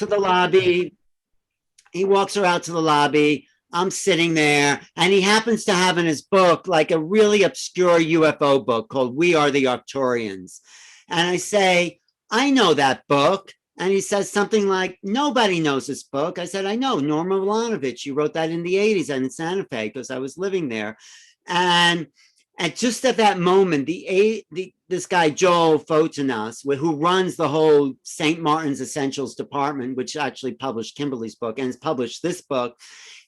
to the lobby. He walks her out to the lobby. I'm sitting there, and he happens to have in his book like a really obscure UFO book called We Are the Arcturians. And I say, I know that book. And he says something like, nobody knows this book. I said, I know, Norma Milanovich. You wrote that in the 80s and in Santa Fe because I was living there. And just at that moment, this guy, Joel Fotinas, who runs the whole St. Martin's Essentials department, which actually published Kimberly's book and has published this book,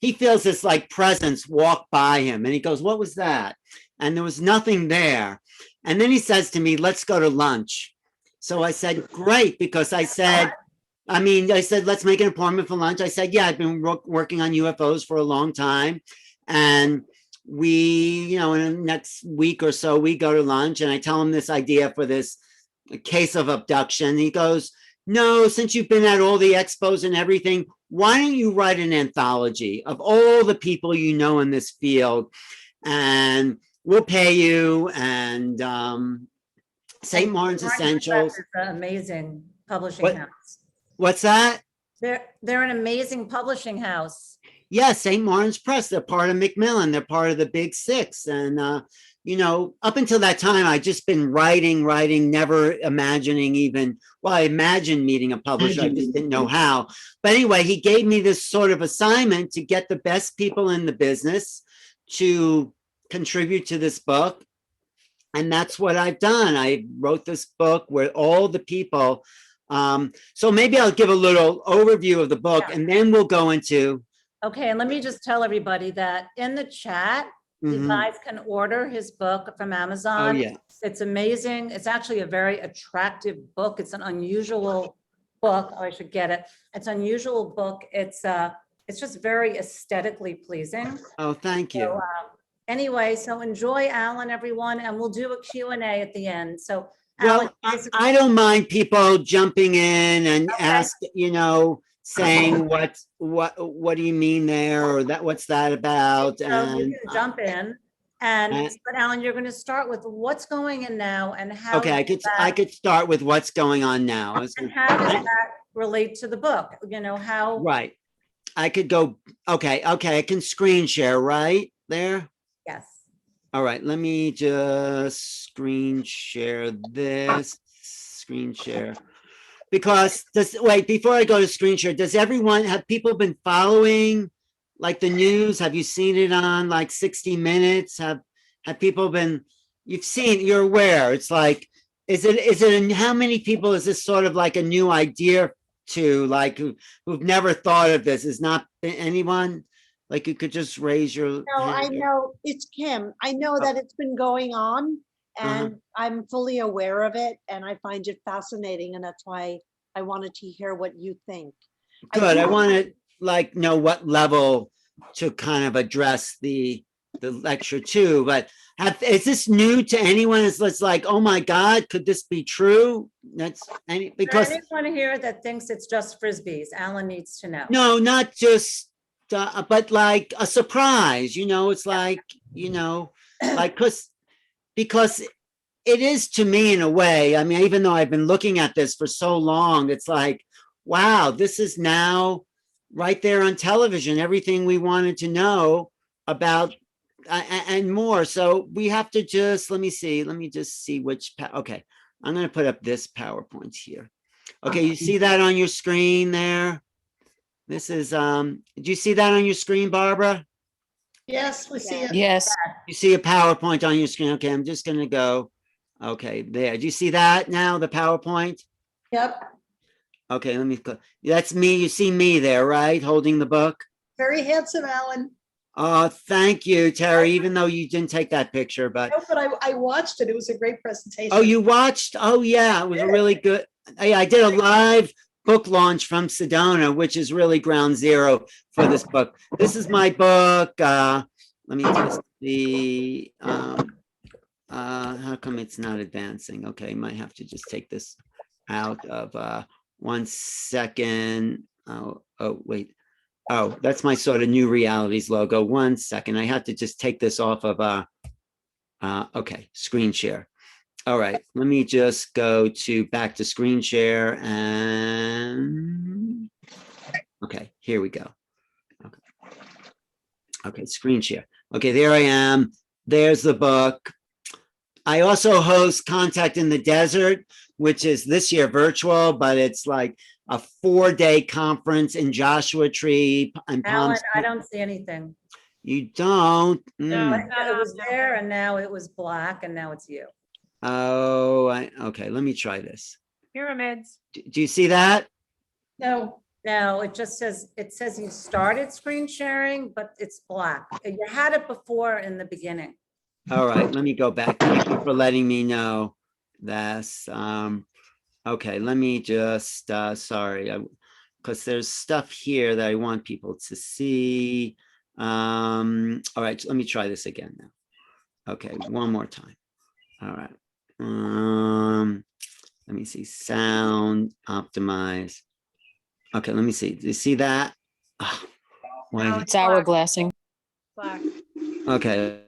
he feels this like presence walk by him. And he goes, what was that? And there was nothing there. And then he says to me, let's go to lunch. So I said, great, because I said, let's make an appointment for lunch. I said, yeah, I've been working on UFOs for a long time. And we, in the next week or so, we go to lunch, and I tell him this idea for this case of abduction. He goes, no, since you've been at all the expos and everything, why don't you write an anthology of all the people you know in this field, and we'll pay you. And St. Martin's Essentials is an amazing publishing house. What's that? They're an amazing publishing house. Yeah, St. Martin's Press. They're part of Macmillan. They're part of the Big Six. And, up until that time, I'd just been writing, never imagining even, well, I imagined meeting a publisher. I just didn't know how. But anyway, he gave me this sort of assignment to get the best people in the business to contribute to this book. And that's what I've done. I wrote this book with all the people. So maybe I'll give a little overview of the book, and then we'll go into. Okay, and let me just tell everybody that in the chat, you guys can order his book from Amazon. Oh, yeah. It's amazing. It's actually a very attractive book. It's an unusual book. Oh, I should get it. It's an unusual book. It's just very aesthetically pleasing. Oh, thank you. So, anyway, so enjoy, Alan, everyone, and we'll do a Q&A at the end. So, well, Alan, I don't mind people jumping in and ask, saying what do you mean there, or what's that about? So and you can jump in, but Alan, you're going to start with what's going in now and how. Okay, I could start with what's going on now. And how does that relate to the book? How. Right. I could go. Okay. I can screen share right there. Yes. All right. Let me just screen share this. Screen share. Because before I go to screen share, have people been following like the news? Have you seen it on like 60 Minutes? Have people been, you're aware? It's like, how many people is this sort of like a new idea to, like, who've never thought of this? Is not anyone? Like, you could just raise your hand. I know, it's Kim. I know that it's been going on, and I'm fully aware of it, and I find it fascinating, and that's why I wanted to hear what you think. Good. I want to know what level to kind of address the lecture to, but is this new to anyone? It's like, oh my God, could this be true? Because anyone here that thinks it's just Frisbees, Alan needs to know. No, not just, but like a surprise, it's like, like, because it is to me in a way. I mean, even though I've been looking at this for so long, it's like, wow, this is now right there on television, everything we wanted to know about and more. So we have to let me just see which, okay, I'm going to put up this PowerPoint here. Okay, you see that on your screen there? This is, do you see that on your screen, Barbara? Yes, we see it. Yes. You see a PowerPoint on your screen. Okay, I'm just going to go. Okay, there. Do you see that now, the PowerPoint? Yep. Okay, let me go. That's me. You see me there, right? Holding the book. Very handsome, Alan. Oh, thank you, Terry, even though you didn't take that picture. But no, but I watched it. It was a great presentation. Oh, you watched? Oh, yeah. It was a really good. I did a live book launch from Sedona, which is really ground zero for this book. This is my book. Let me just see. How come it's not advancing? Okay, might have to just take this out of 1 second. Oh, wait. Oh, that's my sort of New Realities logo. 1 second. I have to just take this off of okay, screen share. All right, let me just go back to screen share, and Okay, here we go. Okay. Okay, screen share. Okay, there I am. There's the book. I also host Contact in the Desert, which is this year virtual, but it's like a 4-day conference in Joshua Tree and Palm Alan, I Springs. don't see anything. You don't? No. It was there and now it was black and now it's you. Oh, okay, let me try this. Pyramids. Do you see that? No. No, it just says, it says you started screen sharing, but it's black. You had it before in the beginning. All right, let me go back. Thank you for letting me know. That's okay, let me just sorry, because there's stuff here that I want people to see. All right, let me try this again now. Okay, one more time. All right. Let me see. Sound optimize. Okay, let me see. Do you see that? Oh, why is it- It's hourglassing. Black. Okay.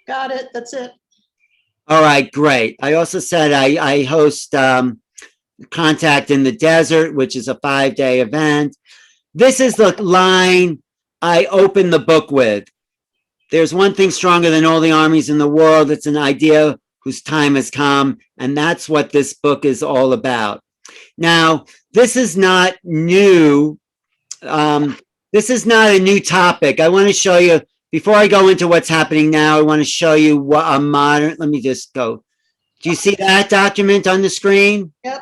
Got it. That's it. All right, great. I also said I host Contact in the Desert, which is a 5-day event. This is the line I open the book with. There's one thing stronger than all the armies in the world. It's an idea whose time has come. And that's what this book is all about. Now, this is not new. This is not a new topic. I want to show you, before I go into what's happening now, I want to show you what a modern, let me just go. Do you see that document on the screen? Yep.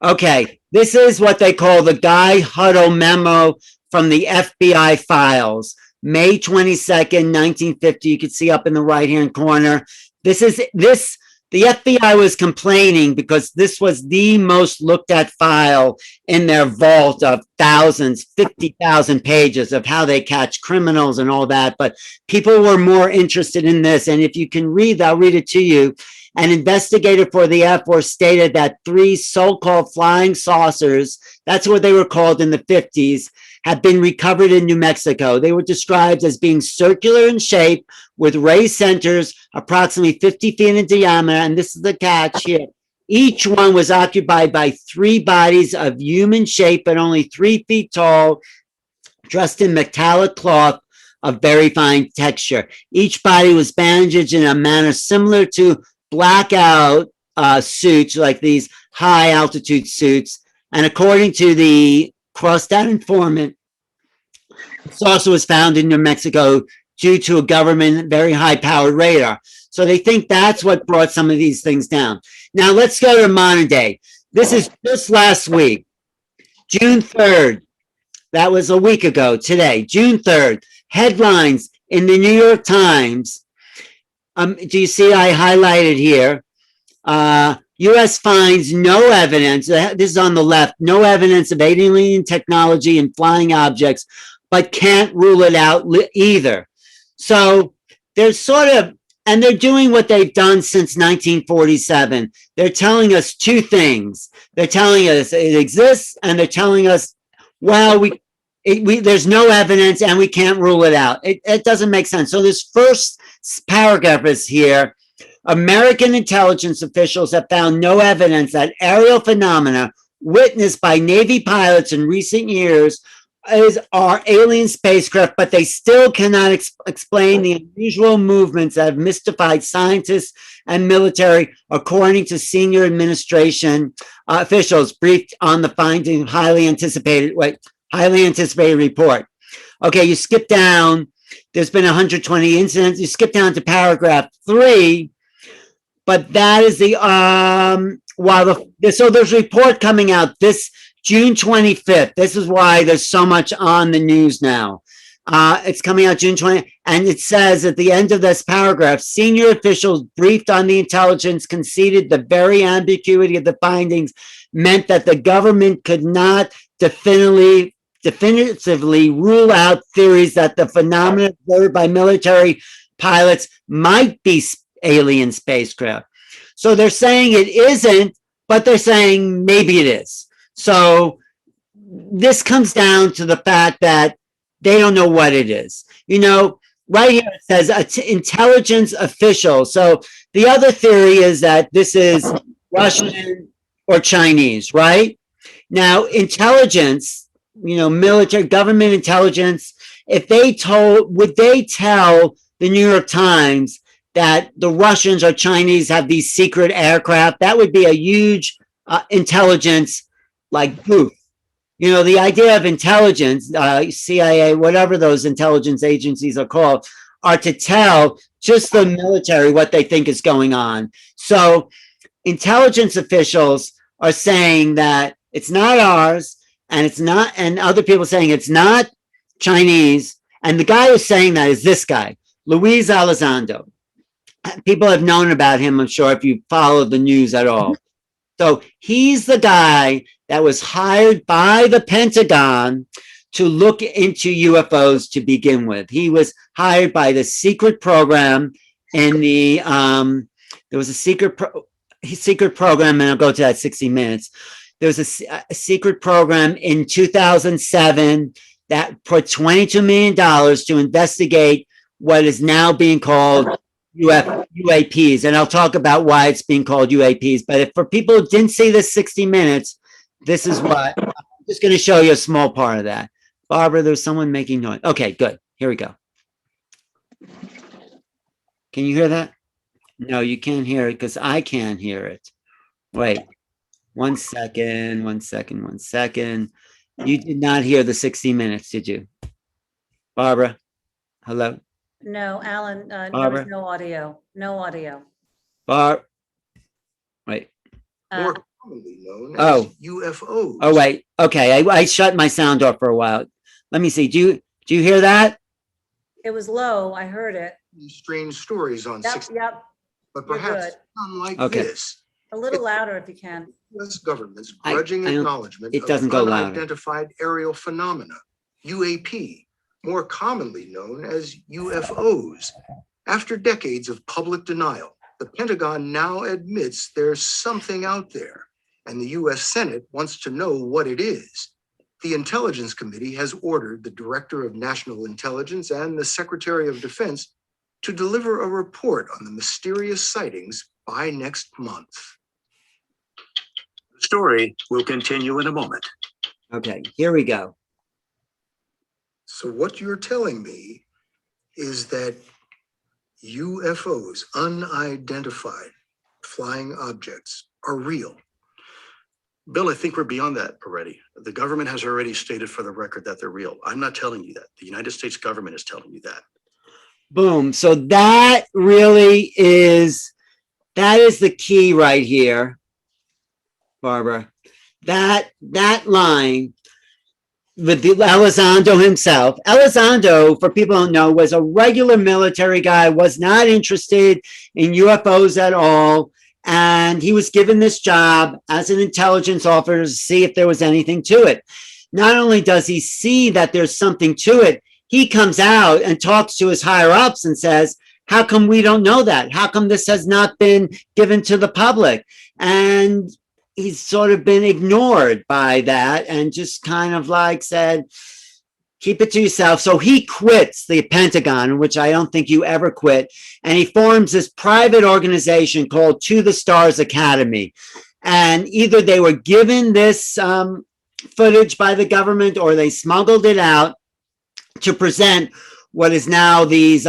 Okay, this is what they call the Guy Huddle memo from the FBI files, May 22nd, 1950. You can see up in the right-hand corner. The FBI was complaining because this was the most looked at file in their vault of thousands, 50,000 pages of how they catch criminals and all that. But people were more interested in this. And if you can read, I'll read it to you. An investigator for the Air Force stated that 3 so-called flying saucers, that's what they were called in the 50s, have been recovered in New Mexico. They were described as being circular in shape with raised centers, approximately 50 feet in diameter. And this is the catch here. Each one was occupied by 3 bodies of human shape, but only 3 feet tall, dressed in metallic cloth of very fine texture. Each body was bandaged in a manner similar to blackout suits, like these high altitude suits. And according to the crossed out informant, the saucer was found in New Mexico due to a government very high powered radar. So they think that's what brought some of these things down. Now let's go to modern day. This is just last week, June 3rd. That was a week ago today, June 3rd. Headlines in the New York Times. Do you see I highlighted here? U.S. finds no evidence, this is on the left, no evidence of alien technology and flying objects, but can't rule it out either. So they're sort of, and they're doing what they've done since 1947. They're telling us 2 things. They're telling us it exists, and they're telling us, well, there's no evidence and we can't rule it out. It doesn't make sense. So this first paragraph is here. American intelligence officials have found no evidence that aerial phenomena witnessed by Navy pilots in recent years are alien spacecraft, but they still cannot explain the unusual movements that have mystified scientists and military, according to senior administration officials briefed on the finding of highly anticipated report. Okay, you skip down. There's been 120 incidents. You skip down to paragraph 3. But that is the so there's a report coming out this June 25th. This is why there's so much on the news now. It's coming out June 20th, and it says at the end of this paragraph, senior officials briefed on the intelligence conceded the very ambiguity of the findings meant that the government could not definitively rule out theories that the phenomena observed by military pilots might be alien spacecraft. So they're saying it isn't, but they're saying maybe it is. So this comes down to the fact that they don't know what it is. You know, right here it says intelligence official. So the other theory is that this is Russian or Chinese, right? Now, intelligence, military, government intelligence, would they tell the New York Times that the Russians or Chinese have these secret aircraft? That would be a huge intelligence like goof. The idea of intelligence, CIA, whatever those intelligence agencies are called, are to tell just the military what they think is going on. So intelligence officials are saying that it's not ours, and it's not, and other people saying it's not Chinese. And the guy who's saying that is this guy, Luis Elizondo. People have known about him, I'm sure, if you follow the news at all. So he's the guy that was hired by the Pentagon to look into UFOs to begin with. He was hired by the secret program in the, there was a secret program, and I'll go to that 60 Minutes. There was a secret program in 2007 that put $22 million to investigate what is now being called UAPs. And I'll talk about why it's being called UAPs. But if for people who didn't see this 60 Minutes, this is what, I'm just going to show you a small part of that. Barbara, there's someone making noise. Okay, good. Here we go. Can you hear that? No, you can't hear it because I can't hear it. Wait, 1 second, 1 second, 1 second. You did not hear the 60 Minutes, did you? Barbara, hello? No, Alan, there Barbara? was no audio, no audio. Wait. More commonly known Oh. as UFOs. Oh, wait. Okay, I shut my sound off for a while. Let me see. Do you hear that? It was low, I heard it. Strange stories on Yep, 60, yep, but you're perhaps good. unlike Okay. this, a little louder if you can. U.S. government's I grudging don't- acknowledgement it doesn't of go louder. unidentified aerial phenomena, UAP, more commonly known as UFOs. After decades of public denial, the Pentagon now admits there's something out there, and the U.S. Senate wants to know what it is. The Intelligence Committee has ordered the Director of National Intelligence and the Secretary of Defense to deliver a report on the mysterious sightings by next month. The story will continue in a moment. Okay, here we go. So what you're telling me is that UFOs, unidentified flying objects, are real. Bill, I think we're beyond that already. The government has already stated for the record that they're real. I'm not telling you that. The United States government is telling you that. Boom. So that really is, that is the key right here, Barbara. That line with the Elizondo himself. Elizondo, for people who don't know, was a regular military guy, was not interested in UFOs at all. And he was given this job as an intelligence officer to see if there was anything to it. Not only does he see that there's something to it, he comes out and talks to his higher ups and says, how come we don't know that? How come this has not been given to the public? And he's sort of been ignored by that and just kind of like said, keep it to yourself. So he quits the Pentagon, which I don't think you ever quit. And he forms this private organization called To the Stars Academy. And either they were given this footage by the government or they smuggled it out to present what is now these,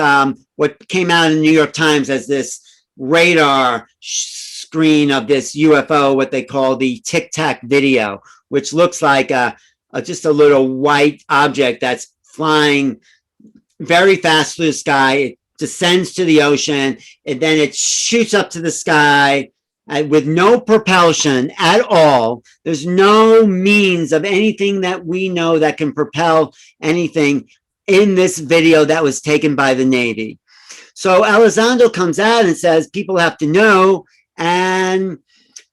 what came out in the New York Times as this radar screen of this UFO, what they call the Tic Tac video, which looks like just a little white object that's flying very fast through the sky. It descends to the ocean, and then it shoots up to the sky with no propulsion at all. There's no means of anything that we know that can propel anything in this video that was taken by the Navy. So Elizondo comes out and says, people have to know. And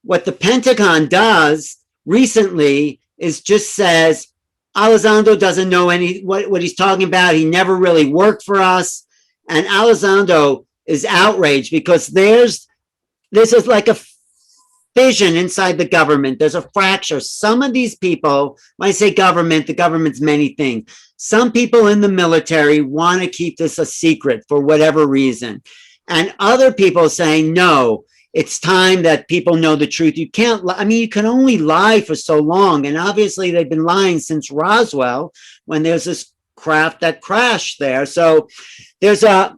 what the Pentagon does recently is just says, Elizondo doesn't know what he's talking about. He never really worked for us. And Elizondo is outraged because this is like a fission inside the government. There's a fracture. Some of these people, when I say government, the government's many things. Some people in the military want to keep this a secret for whatever reason. And other people saying, no, it's time that people know the truth. You can't, I mean, you can only lie for so long. And obviously they've been lying since Roswell, when there's this craft that crashed there. So there's a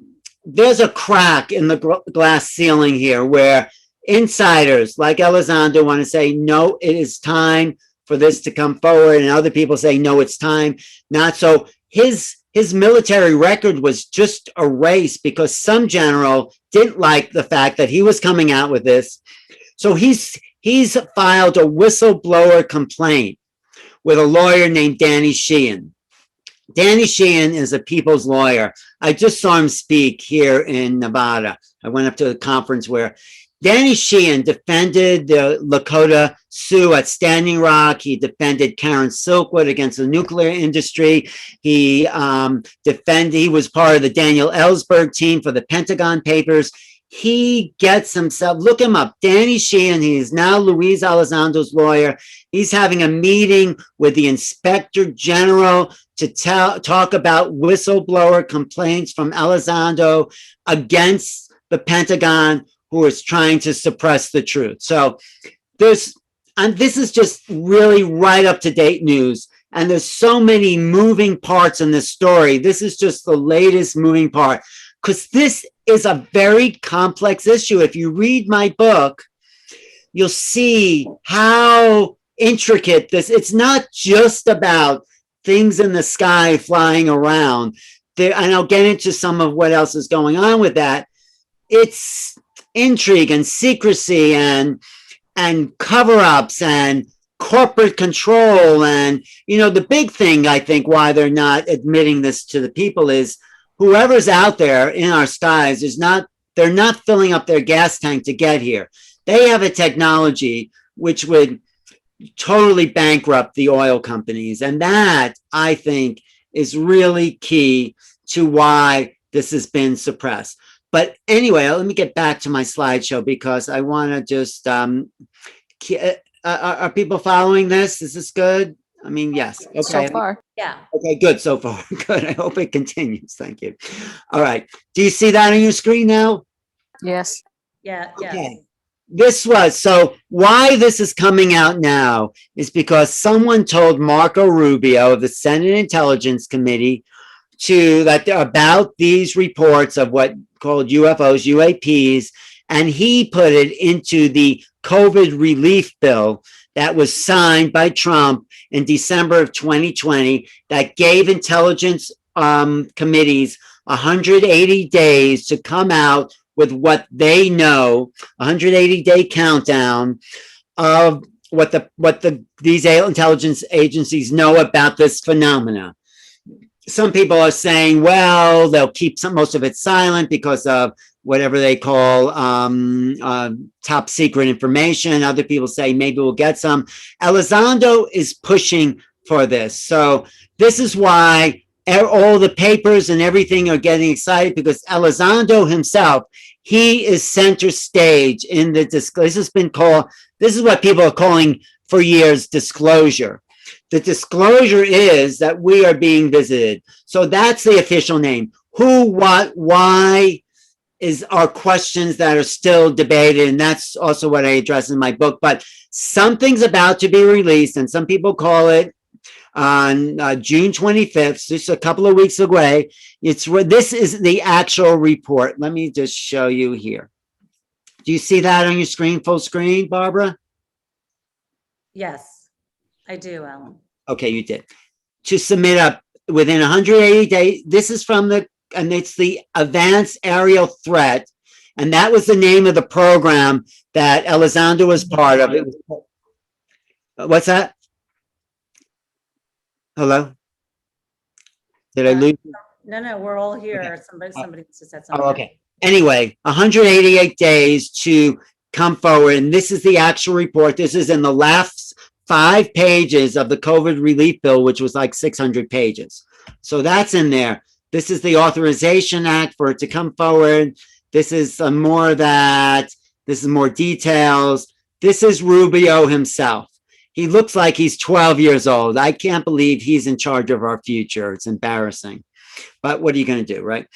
crack in the glass ceiling here where insiders like Elizondo want to say, no, it is time for this to come forward. And other people say, no, it's time not. So his military record was just erased because some general didn't like the fact that he was coming out with this. So he's filed a whistleblower complaint with a lawyer named Danny Sheehan. Danny Sheehan is a people's lawyer. I just saw him speak here in Nevada. I went up to a conference where Danny Sheehan defended the Lakota Sioux at Standing Rock. He defended Karen Silkwood against the nuclear industry. He was part of the Daniel Ellsberg team for the Pentagon Papers. He gets himself, look him up, Danny Sheehan. He is now Luis Elizondo's lawyer. He's having a meeting with the Inspector General to talk about whistleblower complaints from Elizondo against the Pentagon, who is trying to suppress the truth. So this is just really right up to date news. And there's so many moving parts in this story. This is just the latest moving part, because this is a very complex issue. If you read my book, you'll see how intricate it's not just about things in the sky flying around there. And I'll get into some of what else is going on with that. It's intrigue and secrecy and cover-ups and corporate control. And, you know, the big thing, I think, why they're not admitting this to the people is whoever's out there in our skies they're not filling up their gas tank to get here. They have a technology which would totally bankrupt the oil companies. And that, I think, is really key to why this has been suppressed. But anyway, let me get back to my slideshow because I want to just, are people following this? Is this good? I mean, yes. Okay. So far. Yeah. Okay, good so far. Good. I hope it continues. Thank you. All right. Do you see that on your screen now? Yes. Yeah. Yeah. Okay. So why this is coming out now is because someone told Marco Rubio of the Senate Intelligence Committee about these reports of what called UFOs, UAPs, and he put it into the COVID relief bill that was signed by Trump in December of 2020 that gave intelligence committees 180 days to come out with what they know, 180-day countdown of what these intelligence agencies know about this phenomena. Some people are saying, well, they'll keep most of it silent because of whatever they call top secret information. Other people say maybe we'll get some. Elizondo is pushing for this. So this is why all the papers and everything are getting excited, because Elizondo himself, he is center stage in the this is what people are calling for years disclosure. The disclosure is that we are being visited. So that's the official name. Who, what, why are questions that are still debated. And that's also what I address in my book. But something's about to be released, and some people call it on June 25th, just a couple of weeks away. This is the actual report. Let me just show you here. Do you see that on your screen, full screen, Barbara? Yes, I do, Alan. Okay, you did. To submit up within 180 days. This is from and it's the Advanced Aerial Threat. And that was the name of the program that Elizondo was part of. What's that? Hello? Did I lose you? No, we're all here. Okay. Somebody just said something. Oh, okay. Anyway, 188 days to come forward. And this is the actual report. This is in the last 5 pages of the COVID relief bill, which was like 600 pages. So that's in there. This is the Authorization Act for it to come forward. This is more of that. This is more details. This is Rubio himself. He looks like he's 12 years old. I can't believe he's in charge of our future. It's embarrassing. But what are you going to do, right?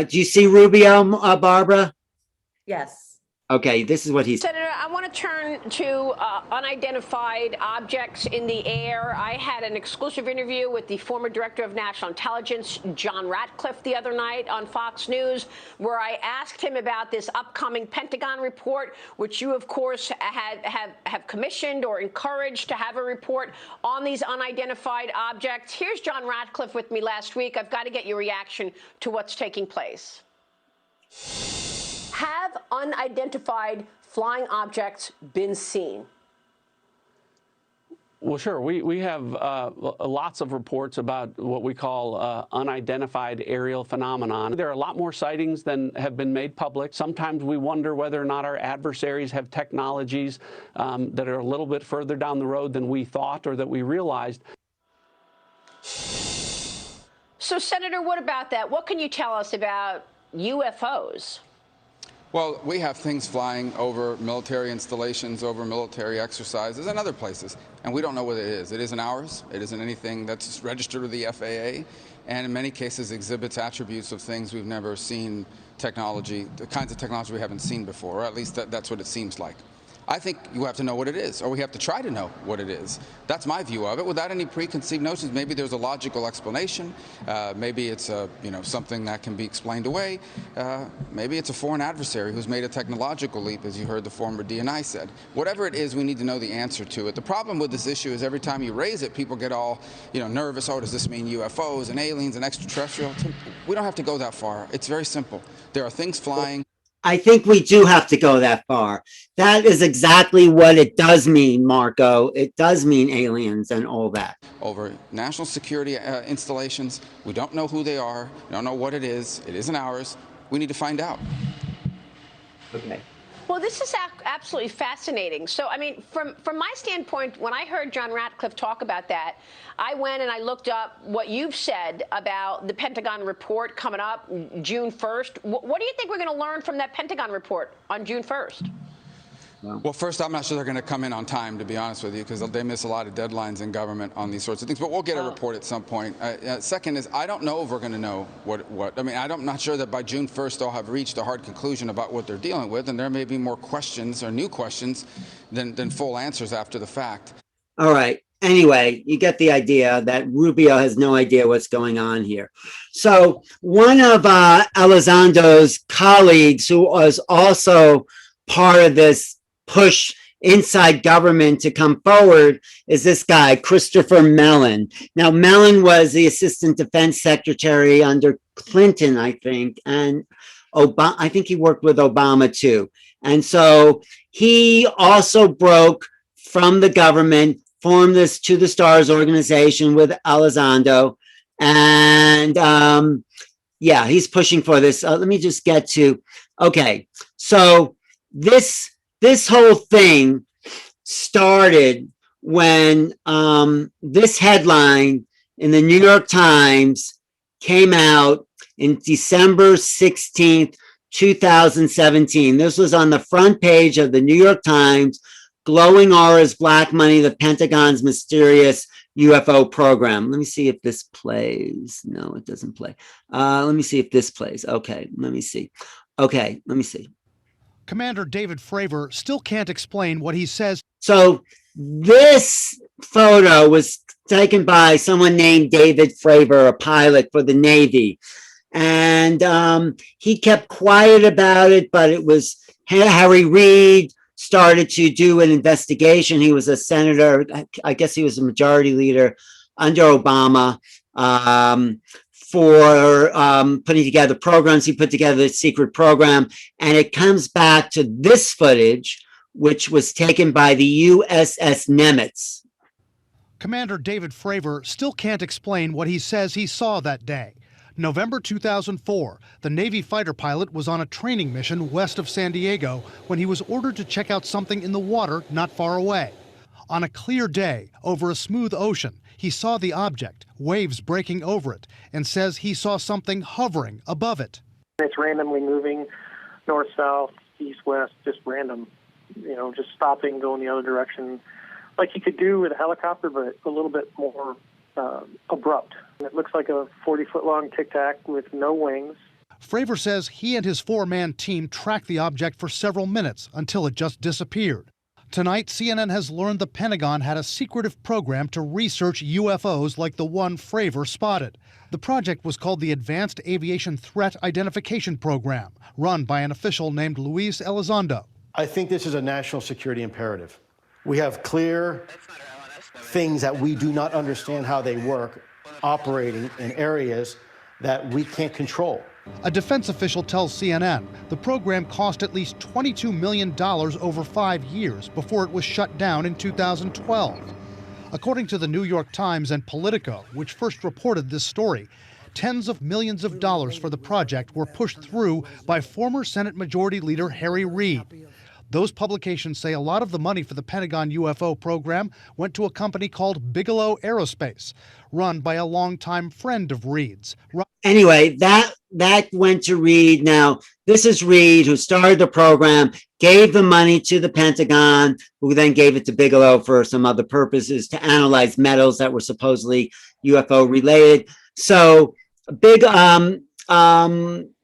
Do you see Rubio, Barbara? Yes. Okay, this is what he's. Senator, I want to turn to unidentified objects in the air. I had an exclusive interview with the former director of national intelligence, John Ratcliffe, the other night on Fox News, where I asked him about this upcoming Pentagon report, which you, of course, have commissioned or encouraged to have a report on these unidentified objects. Here's John Ratcliffe with me last week. I've got to get your reaction to what's taking place. Have unidentified flying objects been seen? Well, sure. We have lots of reports about what we call unidentified aerial phenomenon. There are a lot more sightings than have been made public. Sometimes we wonder whether or not our adversaries have technologies that are a little bit further down the road than we thought or that we realized. So, Senator, what about that? What can you tell us about UFOs? Well, we have things flying over military installations, over military exercises, and other places, and we don't know what it is. It isn't ours. It isn't anything that's registered with the FAA, and in many cases exhibits attributes of things we've never seen, technology, the kinds of technology we haven't seen before, or at least that's what it seems like. I think you have to know what it is, or we have to try to know what it is. That's my view of it, without any preconceived notions. Maybe there's a logical explanation. Maybe it's something that can be explained away. Maybe it's a foreign adversary who's made a technological leap, as you heard the former DNI said. Whatever it is, we need to know the answer to it. The problem with this issue is every time you raise it, people get all nervous. Oh, does this mean UFOs and aliens and extraterrestrial? We don't have to go that far. It's very simple. There are things flying. I think we do have to go that far. That is exactly what it does mean, Marco. It does mean aliens and all that. Over national security installations. We don't know who they are. We don't know what it is. It isn't ours. We need to find out. Okay. Well, this is absolutely fascinating. So, I mean, from my standpoint, when I heard John Ratcliffe talk about that, I went and I looked up what you've said about the Pentagon report coming up June 1st. What do you think we're going to learn from that Pentagon report on June 1st? Well, first, I'm not sure they're going to come in on time, to be honest with you, because they miss a lot of deadlines in government on these sorts of things. But we'll get a report at some point. Second is, I don't know if we're going to know what. I mean, I'm not sure that by June 1st they'll have reached a hard conclusion about what they're dealing with, and there may be more questions or new questions than full answers after the fact. All right. Anyway, you get the idea that Rubio has no idea what's going on here. So one of Elizondo's colleagues, who was also part of this push inside government to come forward, is this guy, Christopher Mellon. Now, Mellon was the Assistant Defense Secretary under Clinton, I think, and Obama. I think he worked with Obama too. And so he also broke from the government, formed this To the Stars organization with Elizondo. And yeah, he's pushing for this. Let me just get to, okay. So this whole thing started when this headline in the New York Times came out in December 16th, 2017. This was on the front page of the New York Times. Glowing auras, black money, the Pentagon's mysterious UFO program. Let me see if this plays. No, it doesn't play. Let me see if this plays. Okay, let me see. Okay, let me see. Commander David Fravor still can't explain what he says. So this photo was taken by someone named David Fravor, a pilot for the Navy. And he kept quiet about it, but it was Harry Reid started to do an investigation. He was a senator. I guess he was a majority leader under Obama for putting together programs. He put together a secret program, and it comes back to this footage, which was taken by the USS Nimitz. Commander David Fravor still can't explain what he says he saw that day. November 2004, the Navy fighter pilot was on a training mission west of San Diego when he was ordered to check out something in the water not far away. On a clear day, over a smooth ocean, he saw the object, waves breaking over it, and says he saw something hovering above it. It's randomly moving north, south, east, west, just random, just stopping, going the other direction, like you could do with a helicopter, but a little bit more abrupt. It looks like a 40-foot long tic-tac with no wings. Fravor says he and his four-man team tracked the object for several minutes until it just disappeared. Tonight, CNN has learned the Pentagon had a secretive program to research UFOs like the one Fravor spotted. The project was called the Advanced Aviation Threat Identification Program, run by an official named Luis Elizondo. I think this is a national security imperative. We have clear things that we do not understand how they work, operating in areas that we can't control. A defense official tells CNN the program cost at least $22 million over 5 years before it was shut down in 2012. According to the New York Times and Politico, which first reported this story, tens of millions of dollars for the project were pushed through by former Senate Majority Leader Harry Reid. Those publications say a lot of the money for the Pentagon UFO program went to a company called Bigelow Aerospace, run by a longtime friend of Reid's. Anyway, that went to Reid. Now, this is Reid, who started the program, gave the money to the Pentagon, who then gave it to Bigelow for some other purposes to analyze metals that were supposedly UFO related. So,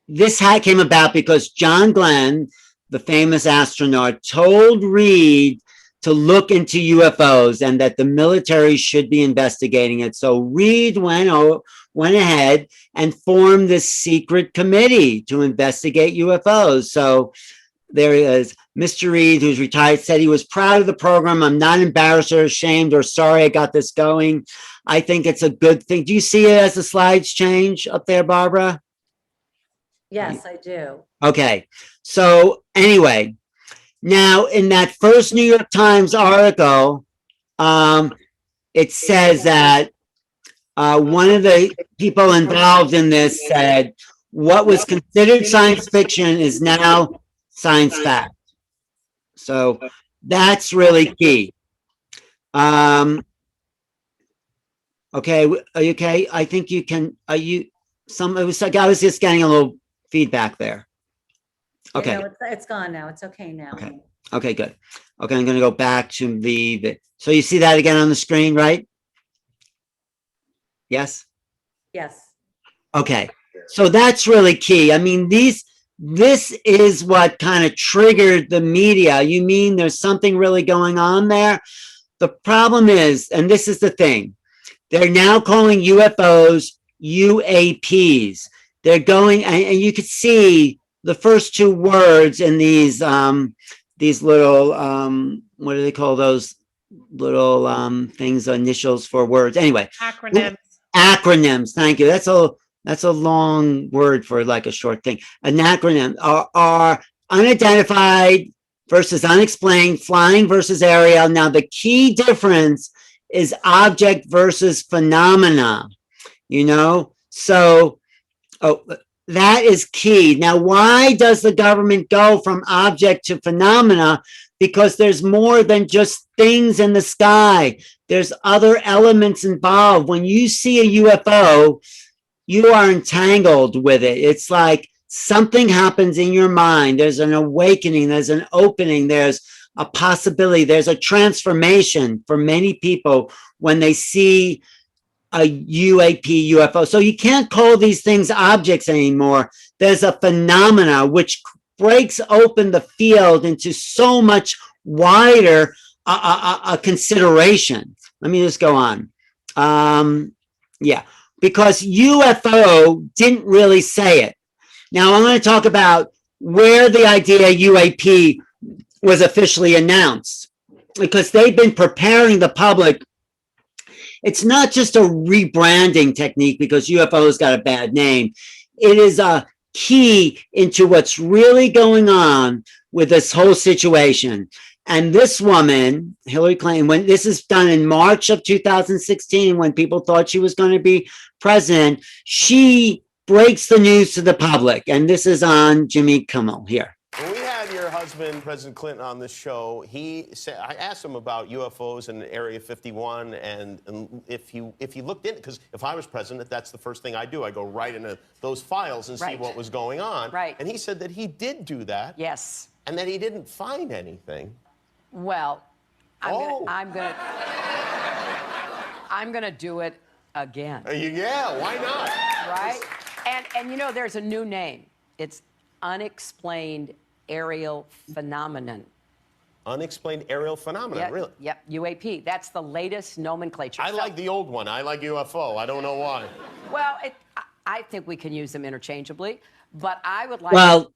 this came about because John Glenn, the famous astronaut, told Reid to look into UFOs and that the military should be investigating it. So Reid went ahead and formed this secret committee to investigate UFOs. So there he is. Mr. Reid, who's retired, said he was proud of the program. I'm not embarrassed or ashamed or sorry I got this going. I think it's a good thing. Do you see it as the slides change up there, Barbara? Yes, I do. Okay. So anyway, now in that first New York Times article, it says that one of the people involved in this said, what was considered science fiction is now science fact. So that's really key. Okay, are you okay? I think you can, it was like I was just getting a little feedback there. Okay. You know, it's gone now. It's okay now. Okay. Okay, good. Okay, I'm going to go back to so you see that again on the screen, right? Yes? Yes. Okay. So that's really key. I mean, this is what kind of triggered the media. You mean there's something really going on there? The problem is, and this is the thing, they're now calling UFOs UAPs. They're going, and you could see the first two words in these little, what do they call those little things, initials for words? Anyway. Acronyms. Acronyms, thank you. That's a long word for like a short thing. An acronym are unidentified versus unexplained, flying versus aerial. Now, the key difference is object versus phenomena, you know? So, that is key. Now, why does the government go from object to phenomena? Because there's more than just things in the sky. There's other elements involved. When you see a UFO, you are entangled with it. It's like something happens in your mind. There's an awakening, there's an opening, there's a possibility, there's a transformation for many people when they see a UAP, UFO. So you can't call these things objects anymore. There's a phenomena which breaks open the field into so much wider a consideration. Let me just go on. Yeah, because UFO didn't really say it. Now I'm going to talk about where the idea UAP was officially announced, because they've been preparing the public. It's not just a rebranding technique because UFO's got a bad name. It is a key into what's really going on with this whole situation. And this woman, Hillary Clinton, when this is done in March of 2016, when people thought she was going to be president, she breaks the news to the public. And this is on Jimmy Kimmel here. When we had your husband, President Clinton, on this show, he said, I asked him about UFOs in Area 51, and if he looked in, because if I was president, that's the first thing I do. I go right into those files and see what was going on. Right. And he said that he did do that. Yes. And that he didn't find anything. Well, I'm gonna do it again. Yeah, why not? Right? And you know, there's a new name. It's unexplained aerial phenomenon. Unexplained aerial phenomenon, Yep, really? Yep, UAP. That's the latest nomenclature. I like the old one. I like UFO. I don't know why. Well, I think we can use them interchangeably, but I would like Well,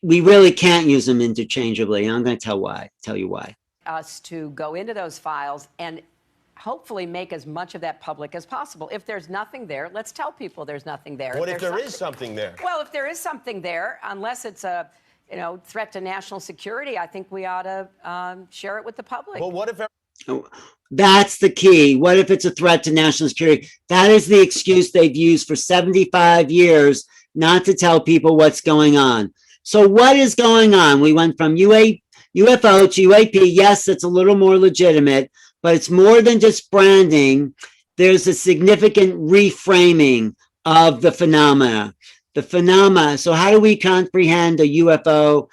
we really can't use them interchangeably. And I'm going to tell you why. us to go into those files and hopefully make as much of that public as possible. If there's nothing there, let's tell people there's nothing there. What if there is something there? Well, if there is something there, unless it's a threat to national security, I think we ought to share it with the public. Well, what if... That's the key. What if it's a threat to national security? That is the excuse they've used for 75 years not to tell people what's going on. So what is going on? We went from UFO to UAP. Yes, it's a little more legitimate, but it's more than just branding. There's a significant reframing of the phenomena. So how do we comprehend a UFO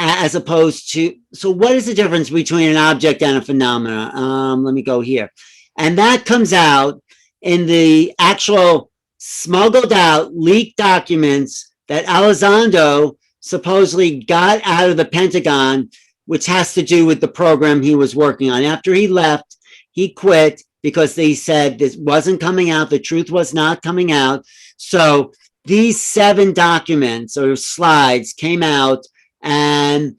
as opposed to, so what is the difference between an object and a phenomena? Let me go here. And that comes out in the actual smuggled out leaked documents that Elizondo supposedly got out of the Pentagon, which has to do with the program he was working on. After he left, he quit because they said this wasn't coming out. The truth was not coming out. So these 7 documents or slides came out, and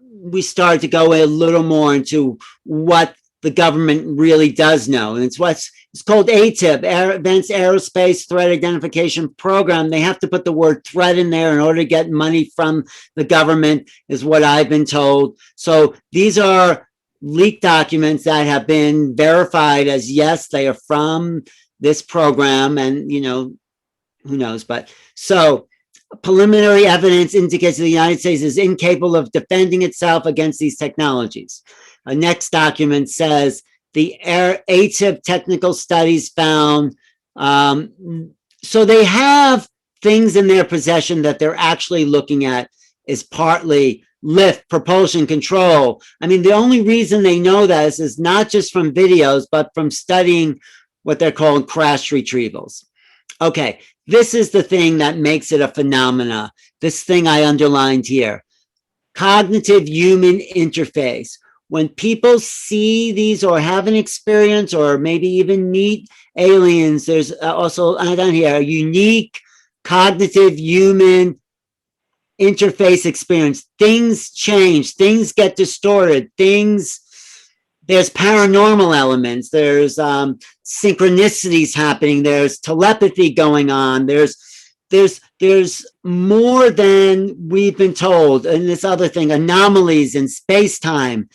we started to go a little more into what the government really does know. And it's called ATIP, Advanced Aerospace Threat Identification Program. They have to put the word threat in there in order to get money from the government, is what I've been told. So these are leaked documents that have been verified as, yes, they are from this program, and, who knows, but so preliminary evidence indicates that the United States is incapable of defending itself against these technologies. A next document says the ATIP technical studies found, so they have things in their possession that they're actually looking at is partly lift, propulsion, control. I mean, the only reason they know this is not just from videos, but from studying what they're called crash retrievals. Okay, this is the thing that makes it a phenomena. This thing I underlined here. Cognitive human interface. When people see these or have an experience or maybe even meet aliens, there's also down here a unique cognitive human interface experience. Things change, things get distorted, there's paranormal elements, there's synchronicities happening, there's telepathy going on, there's more than we've been told. And this other thing, anomalies in space-time.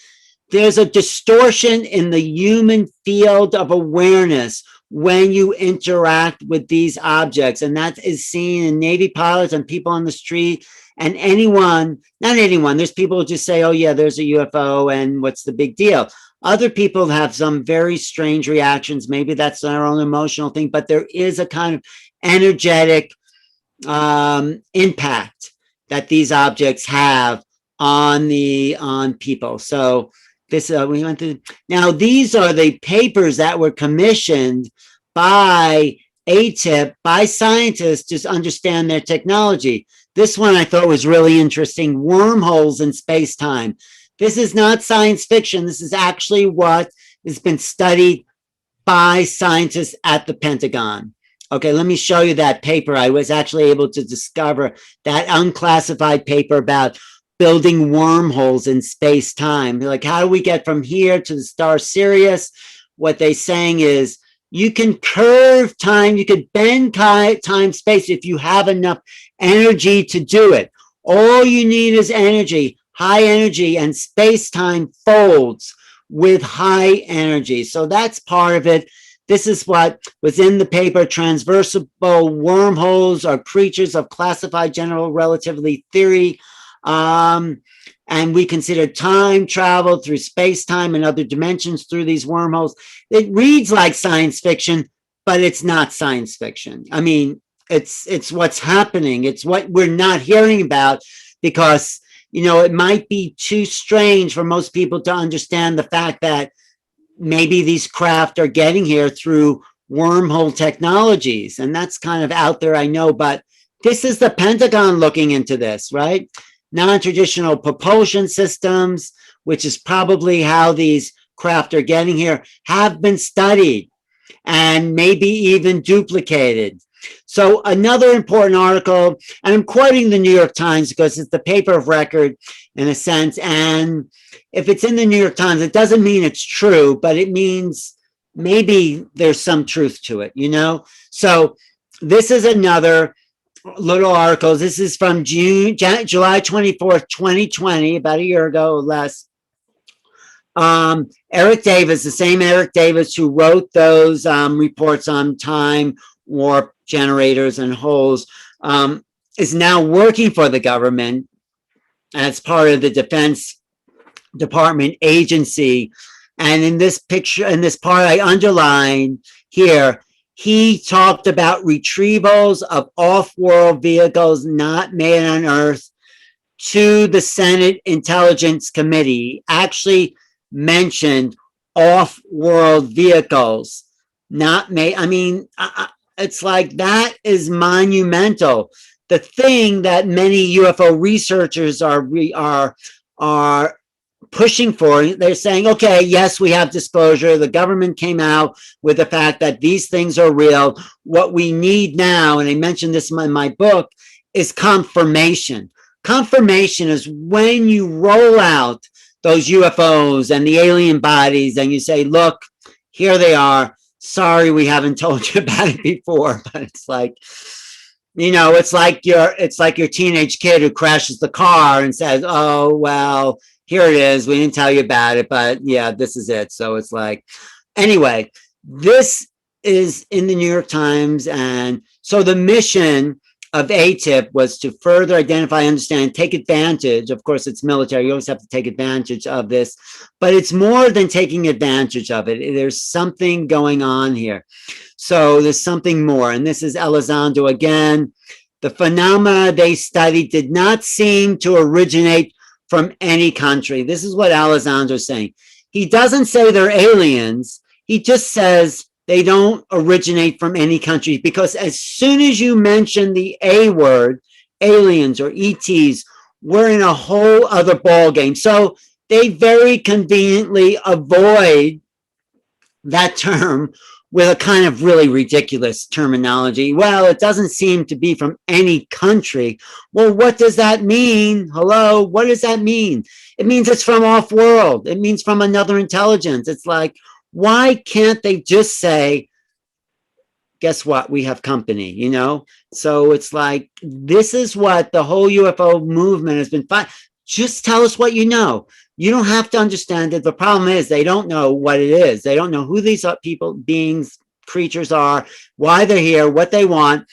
There's a distortion in the human field of awareness when you interact with these objects. And that is seen in Navy pilots and people on the street, and not anyone, there's people who just say, oh yeah, there's a UFO and what's the big deal? Other people have some very strange reactions. Maybe that's their own emotional thing, but there is a kind of energetic impact that these objects have on people. So this we went through. Now these are the papers that were commissioned by ATIP, by scientists to understand their technology. This one I thought was really interesting, wormholes in space-time. This is not science fiction. This is actually what has been studied by scientists at the Pentagon. Okay, let me show you that paper. I was actually able to discover that unclassified paper about building wormholes in space-time. Like, how do we get from here to the star Sirius? What they're saying is you can curve time, you could bend time, space if you have enough energy to do it. All you need is energy, high energy, and space-time folds with high energy. So that's part of it. This is what was in the paper. Transversible wormholes are creatures of classified general relativity theory. And we consider time travel through space-time and other dimensions through these wormholes. It reads like science fiction, but it's not science fiction. I mean, it's what's happening. It's what we're not hearing about because, it might be too strange for most people to understand the fact that maybe these craft are getting here through wormhole technologies. And that's kind of out there, I know, but this is the Pentagon looking into this, right? Non-traditional propulsion systems, which is probably how these craft are getting here, have been studied and maybe even duplicated. So another important article, and I'm quoting the New York Times because it's the paper of record in a sense. And if it's in the New York Times, it doesn't mean it's true, but it means maybe there's some truth to it, you know? So this is another little article. This is from July 24th, 2020, about a year ago or less. Eric Davis, the same Eric Davis who wrote those reports on time warp generators and holes, is now working for the government as part of the Defense Department agency. And in this picture, in this part I underline here, he talked about retrievals of off-world vehicles not made on Earth to the Senate Intelligence Committee. Actually mentioned off-world vehicles not made. I mean, it's like that is monumental. The thing that many UFO researchers are pushing for, they're saying, okay, yes, we have disclosure. The government came out with the fact that these things are real. What we need now, and I mentioned this in my book, is confirmation. Confirmation is when you roll out those UFOs and the alien bodies and you say, look, here they are. Sorry, we haven't told you about it before, but it's like, you know, it's like your teenage kid who crashes the car and says, oh, well, here it is. We didn't tell you about it, but yeah, this is it. So it's like, anyway, this is in the New York Times. And so the mission of ATIP was to further identify, understand, take advantage. Of course, it's military. You always have to take advantage of this, but it's more than taking advantage of it. There's something going on here. So there's something more. And this is Elizondo again. The phenomena they studied did not seem to originate from any country. This is what Elizondo's saying. He doesn't say they're aliens. He just says they don't originate from any country, because as soon as you mention the A word, aliens or ETs, we're in a whole other ballgame. So they very conveniently avoid that term with a kind of really ridiculous terminology. Well, it doesn't seem to be from any country. Well, what does that mean? Hello, what does that mean? It means it's from off-world. It means from another intelligence. It's like, why can't they just say, guess what? We have company, you know? So it's like, this is what the whole UFO movement has been fighting. Just tell us what you know. You don't have to understand it. The problem is they don't know what it is. They don't know who these people, beings, creatures are, why they're here, what they want.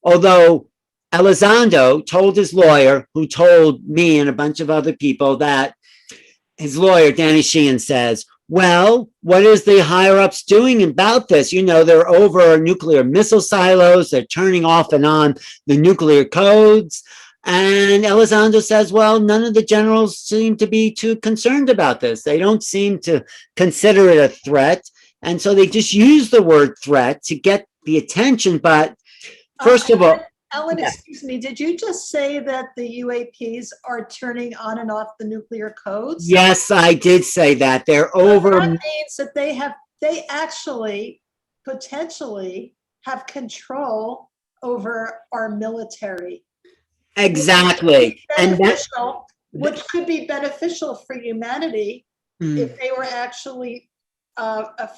Although Elizondo told his lawyer, who told me and a bunch of other people, that his lawyer, Danny Sheehan, says, well, what is the higher ups doing about this? You know, they're over nuclear missile silos. They're turning off and on the nuclear codes. And Elizondo says, well, none of the generals seem to be too concerned about this. They don't seem to consider it a threat. And so they just use the word threat to get the attention. But first of all, Ellen, excuse me, did you just say that the UAPs are turning on and off the nuclear codes? yes, I did say that. They're over. That means that they actually potentially have control over our military. Exactly. And that's which could be beneficial for humanity if they were actually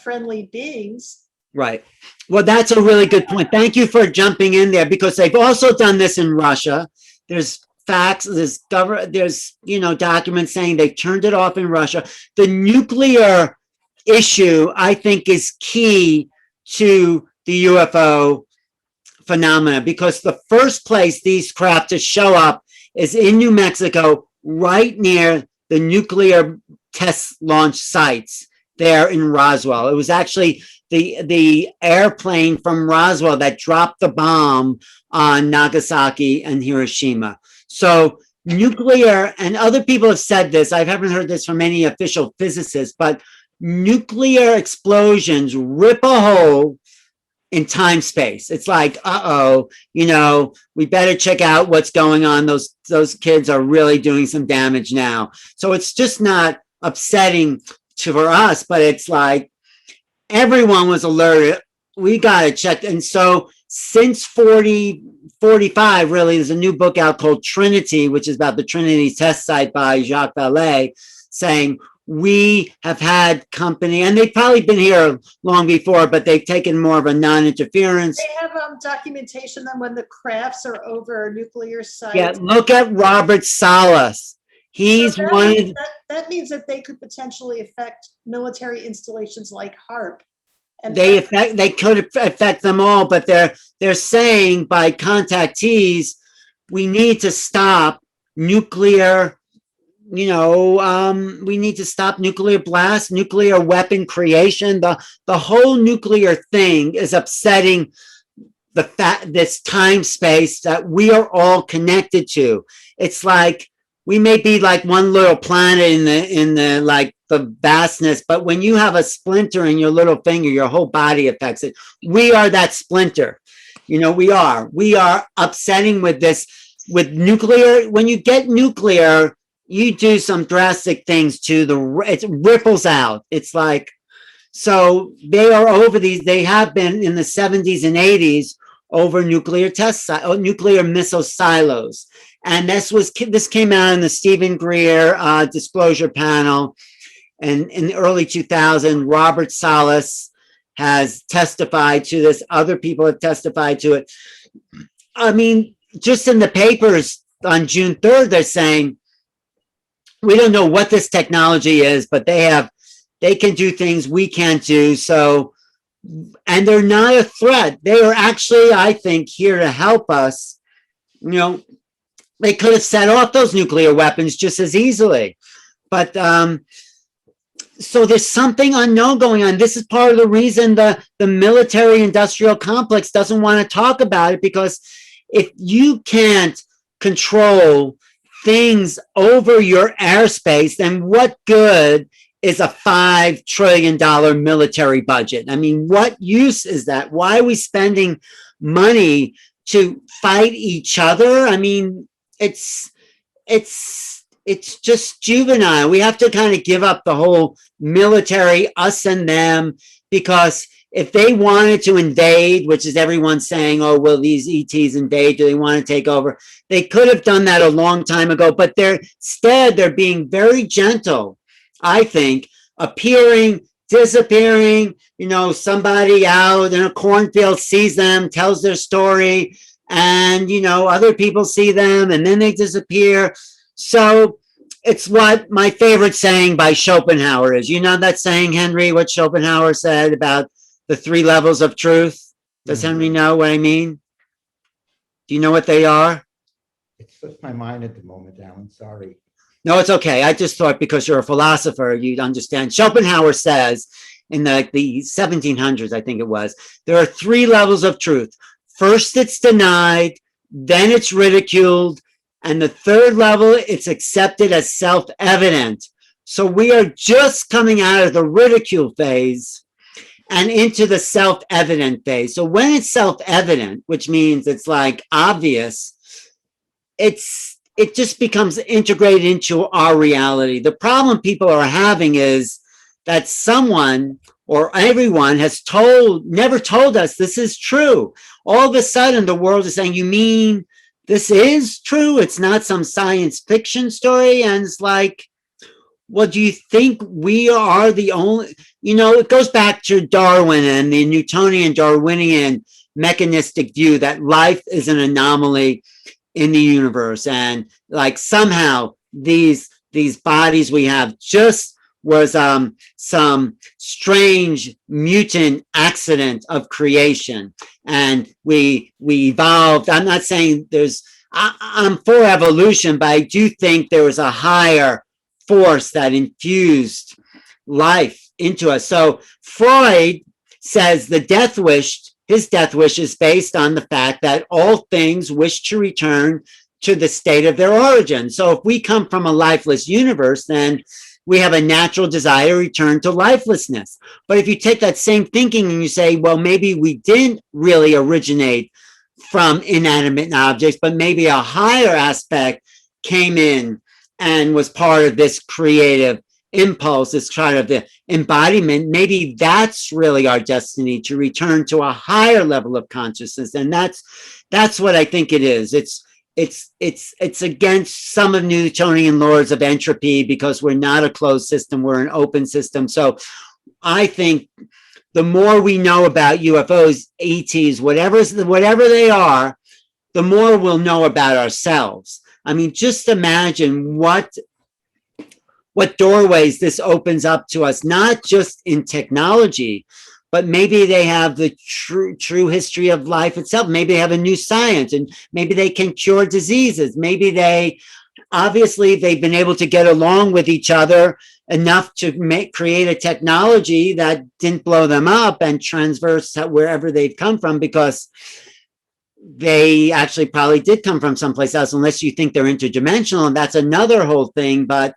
friendly beings. right. Well, that's a really good point. Thank you for jumping in there, because they've also done this in Russia. There's facts, there's documents saying they've turned it off in Russia. The nuclear issue, I think, is key to the UFO phenomena, because the first place these craft to show up is in New Mexico, right near the nuclear test launch sites there in Roswell. It was actually the airplane from Roswell that dropped the bomb on Nagasaki and Hiroshima. So nuclear, and other people have said this, I haven't heard this from any official physicists, but nuclear explosions rip a hole in time space. It's like, uh-oh, you know, we better check out what's going on. Those kids are really doing some damage now. So it's just not upsetting for us, but it's like everyone was alerted. We got to check. And so since 45, really, there's a new book out called Trinity, which is about the Trinity test site by Jacques Vallée, saying we have had company, and they've probably been here long before, but they've taken more of a non-interference. They have documentation then when the crafts are over nuclear sites. Yeah, look at Robert Salas. He's So one. that means that they could potentially affect military installations like HARP. And They could affect them all, but they're saying by contactees, we need to stop nuclear. You know, we need to stop nuclear blast, nuclear weapon creation. The whole nuclear thing is upsetting the fact, this time space that we are all connected to. It's like we may be like one little planet in the like the vastness, but when you have a splinter in your little finger, your whole body affects it. We are that splinter. You know, we are upsetting with this, with nuclear. When you get nuclear, you do some drastic things to it ripples out. It's like, so they are over these, they have been in the 70s and 80s over nuclear nuclear missile silos. And this came out in the Stephen Greer disclosure panel. And in the early 2000s, Robert Salas has testified to this. Other people have testified to it. I mean, just in the papers on June 3rd, they're saying, we don't know what this technology is, but they can do things we can't do. So, and they're not a threat. They are actually, I think, here to help us. You know, they could have set off those nuclear weapons just as easily. But so there's something unknown going on. This is part of the reason the military industrial complex doesn't want to talk about it, because if you can't control things over your airspace, then what good is a $5 trillion military budget? I mean, what use is that? Why are we spending money to fight each other? I mean, it's just juvenile. We have to kind of give up the whole military, us and them, because if they wanted to invade, which is everyone saying, oh, will these ETs invade? Do they want to take over? They could have done that a long time ago, but instead they're being very gentle, I think, appearing, disappearing. You know, somebody out in a cornfield sees them, tells their story, and, you know, other people see them and then they disappear. So it's what my favorite saying by Schopenhauer is. You know that saying, Henry, what Schopenhauer said about the 3 levels of truth? Does Henry know what I mean? Do you know what they are? It slipped my mind at the moment, Alan. Sorry. No, it's okay. I just thought because you're a philosopher, you'd understand. Schopenhauer says in the 1700s, I think it was, there are 3 levels of truth. First, it's denied, then it's ridiculed, and the 3rd level, it's accepted as self-evident. So we are just coming out of the ridicule phase and into the self-evident phase. So when it's self-evident, which means it's like obvious, it just becomes integrated into our reality. The problem people are having is that someone or everyone has never told us this is true. All of a sudden, the world is saying, you mean this is true? It's not some science fiction story? And it's like, well, do you think we are the only, you know, it goes back to Darwin and the Newtonian Darwinian mechanistic view that life is an anomaly in the universe. And like somehow these bodies we have just was some strange mutant accident of creation. And we evolved. I'm not saying I'm for evolution, but I do think there was a higher force that infused life into us. So Freud says his death wish is based on the fact that all things wish to return to the state of their origin. So if we come from a lifeless universe, then we have a natural desire to return to lifelessness. But if you take that same thinking and you say, well, maybe we didn't really originate from inanimate objects, but maybe a higher aspect came in and was part of this creative impulse, this kind of the embodiment, maybe that's really our destiny, to return to a higher level of consciousness. And that's what I think it is. It's against some of Newtonian laws of entropy, because we're not a closed system, we're an open system. So I think the more we know about UFOs, ETs, whatever they are, the more we'll know about ourselves. I mean, just imagine what doorways this opens up to us, not just in technology, but maybe they have the true history of life itself. Maybe they have a new science, and maybe they can cure diseases. Maybe obviously they've been able to get along with each other enough to create a technology that didn't blow them up and transverse wherever they've come from, because they actually probably did come from someplace else, unless you think they're interdimensional, and that's another whole thing. But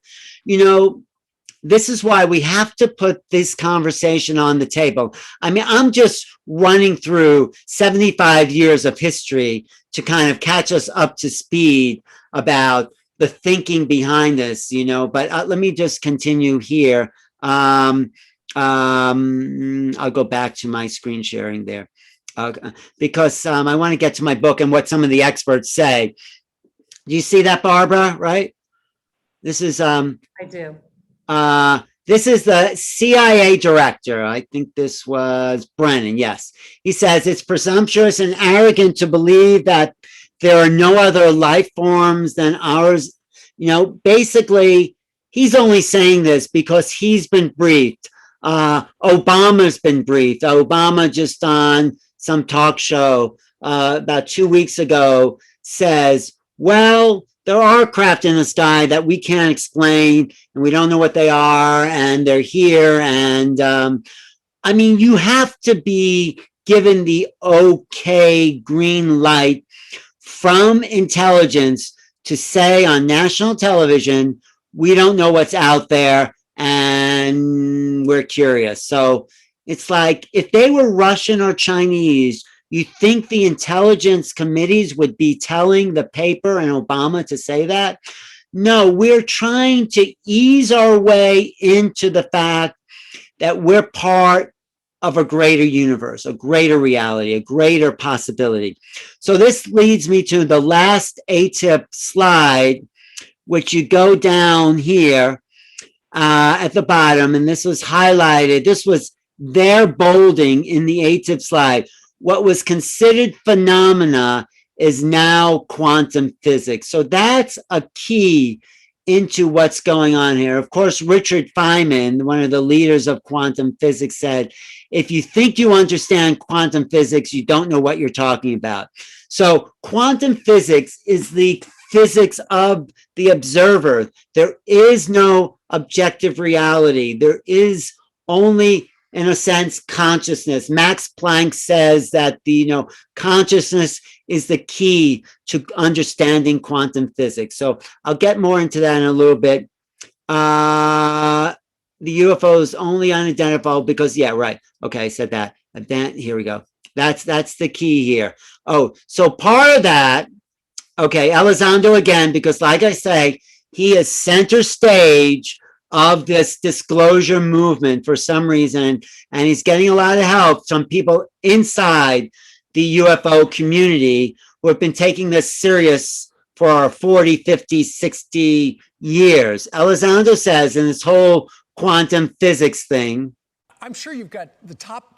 this is why we have to put this conversation on the table. I mean, I'm just running through 75 years of history to kind of catch us up to speed about the thinking behind this, but let me just continue here. I'll go back to my screen sharing there, because I want to get to my book and what some of the experts say. Do you see that, Barbara, right? This is I do. This is the CIA director. I think this was Brennan. Yes. He says it's presumptuous and arrogant to believe that there are no other life forms than ours. Basically, he's only saying this because he's been briefed. Obama's been briefed. Obama, just on some talk show about 2 weeks ago, says, well, there are craft in the sky that we can't explain, and we don't know what they are, and they're here. And I mean, you have to be given the okay green light from intelligence to say on national television, we don't know what's out there and we're curious. So it's like, if they were Russian or Chinese, you think the intelligence committees would be telling the paper and Obama to say that? No, we're trying to ease our way into the fact that we're part of a greater universe, a greater reality, a greater possibility. So this leads me to the last ATIP slide, which you go down here at the bottom, and this was highlighted. This was their bolding in the ATIP slide. What was considered phenomena is now quantum physics. So that's a key into what's going on here. Of course, Richard Feynman, one of the leaders of quantum physics, said, if you think you understand quantum physics, you don't know what you're talking about. So quantum physics is the physics of the observer. There is no objective reality. There is only, in a sense, consciousness. Max Planck says that consciousness is the key to understanding quantum physics. So I'll get more into that in a little bit. The UFO is only unidentified because, yeah, right. Okay, I said that. And then here we go. That's the key here. Oh, so part of that, okay, Elizondo again, because like I say, he is center stage of this disclosure movement for some reason, and he's getting a lot of help from people inside the UFO community who have been taking this serious for 40, 50, 60 years. Elizondo says in this whole quantum physics thing, I'm sure you've got the top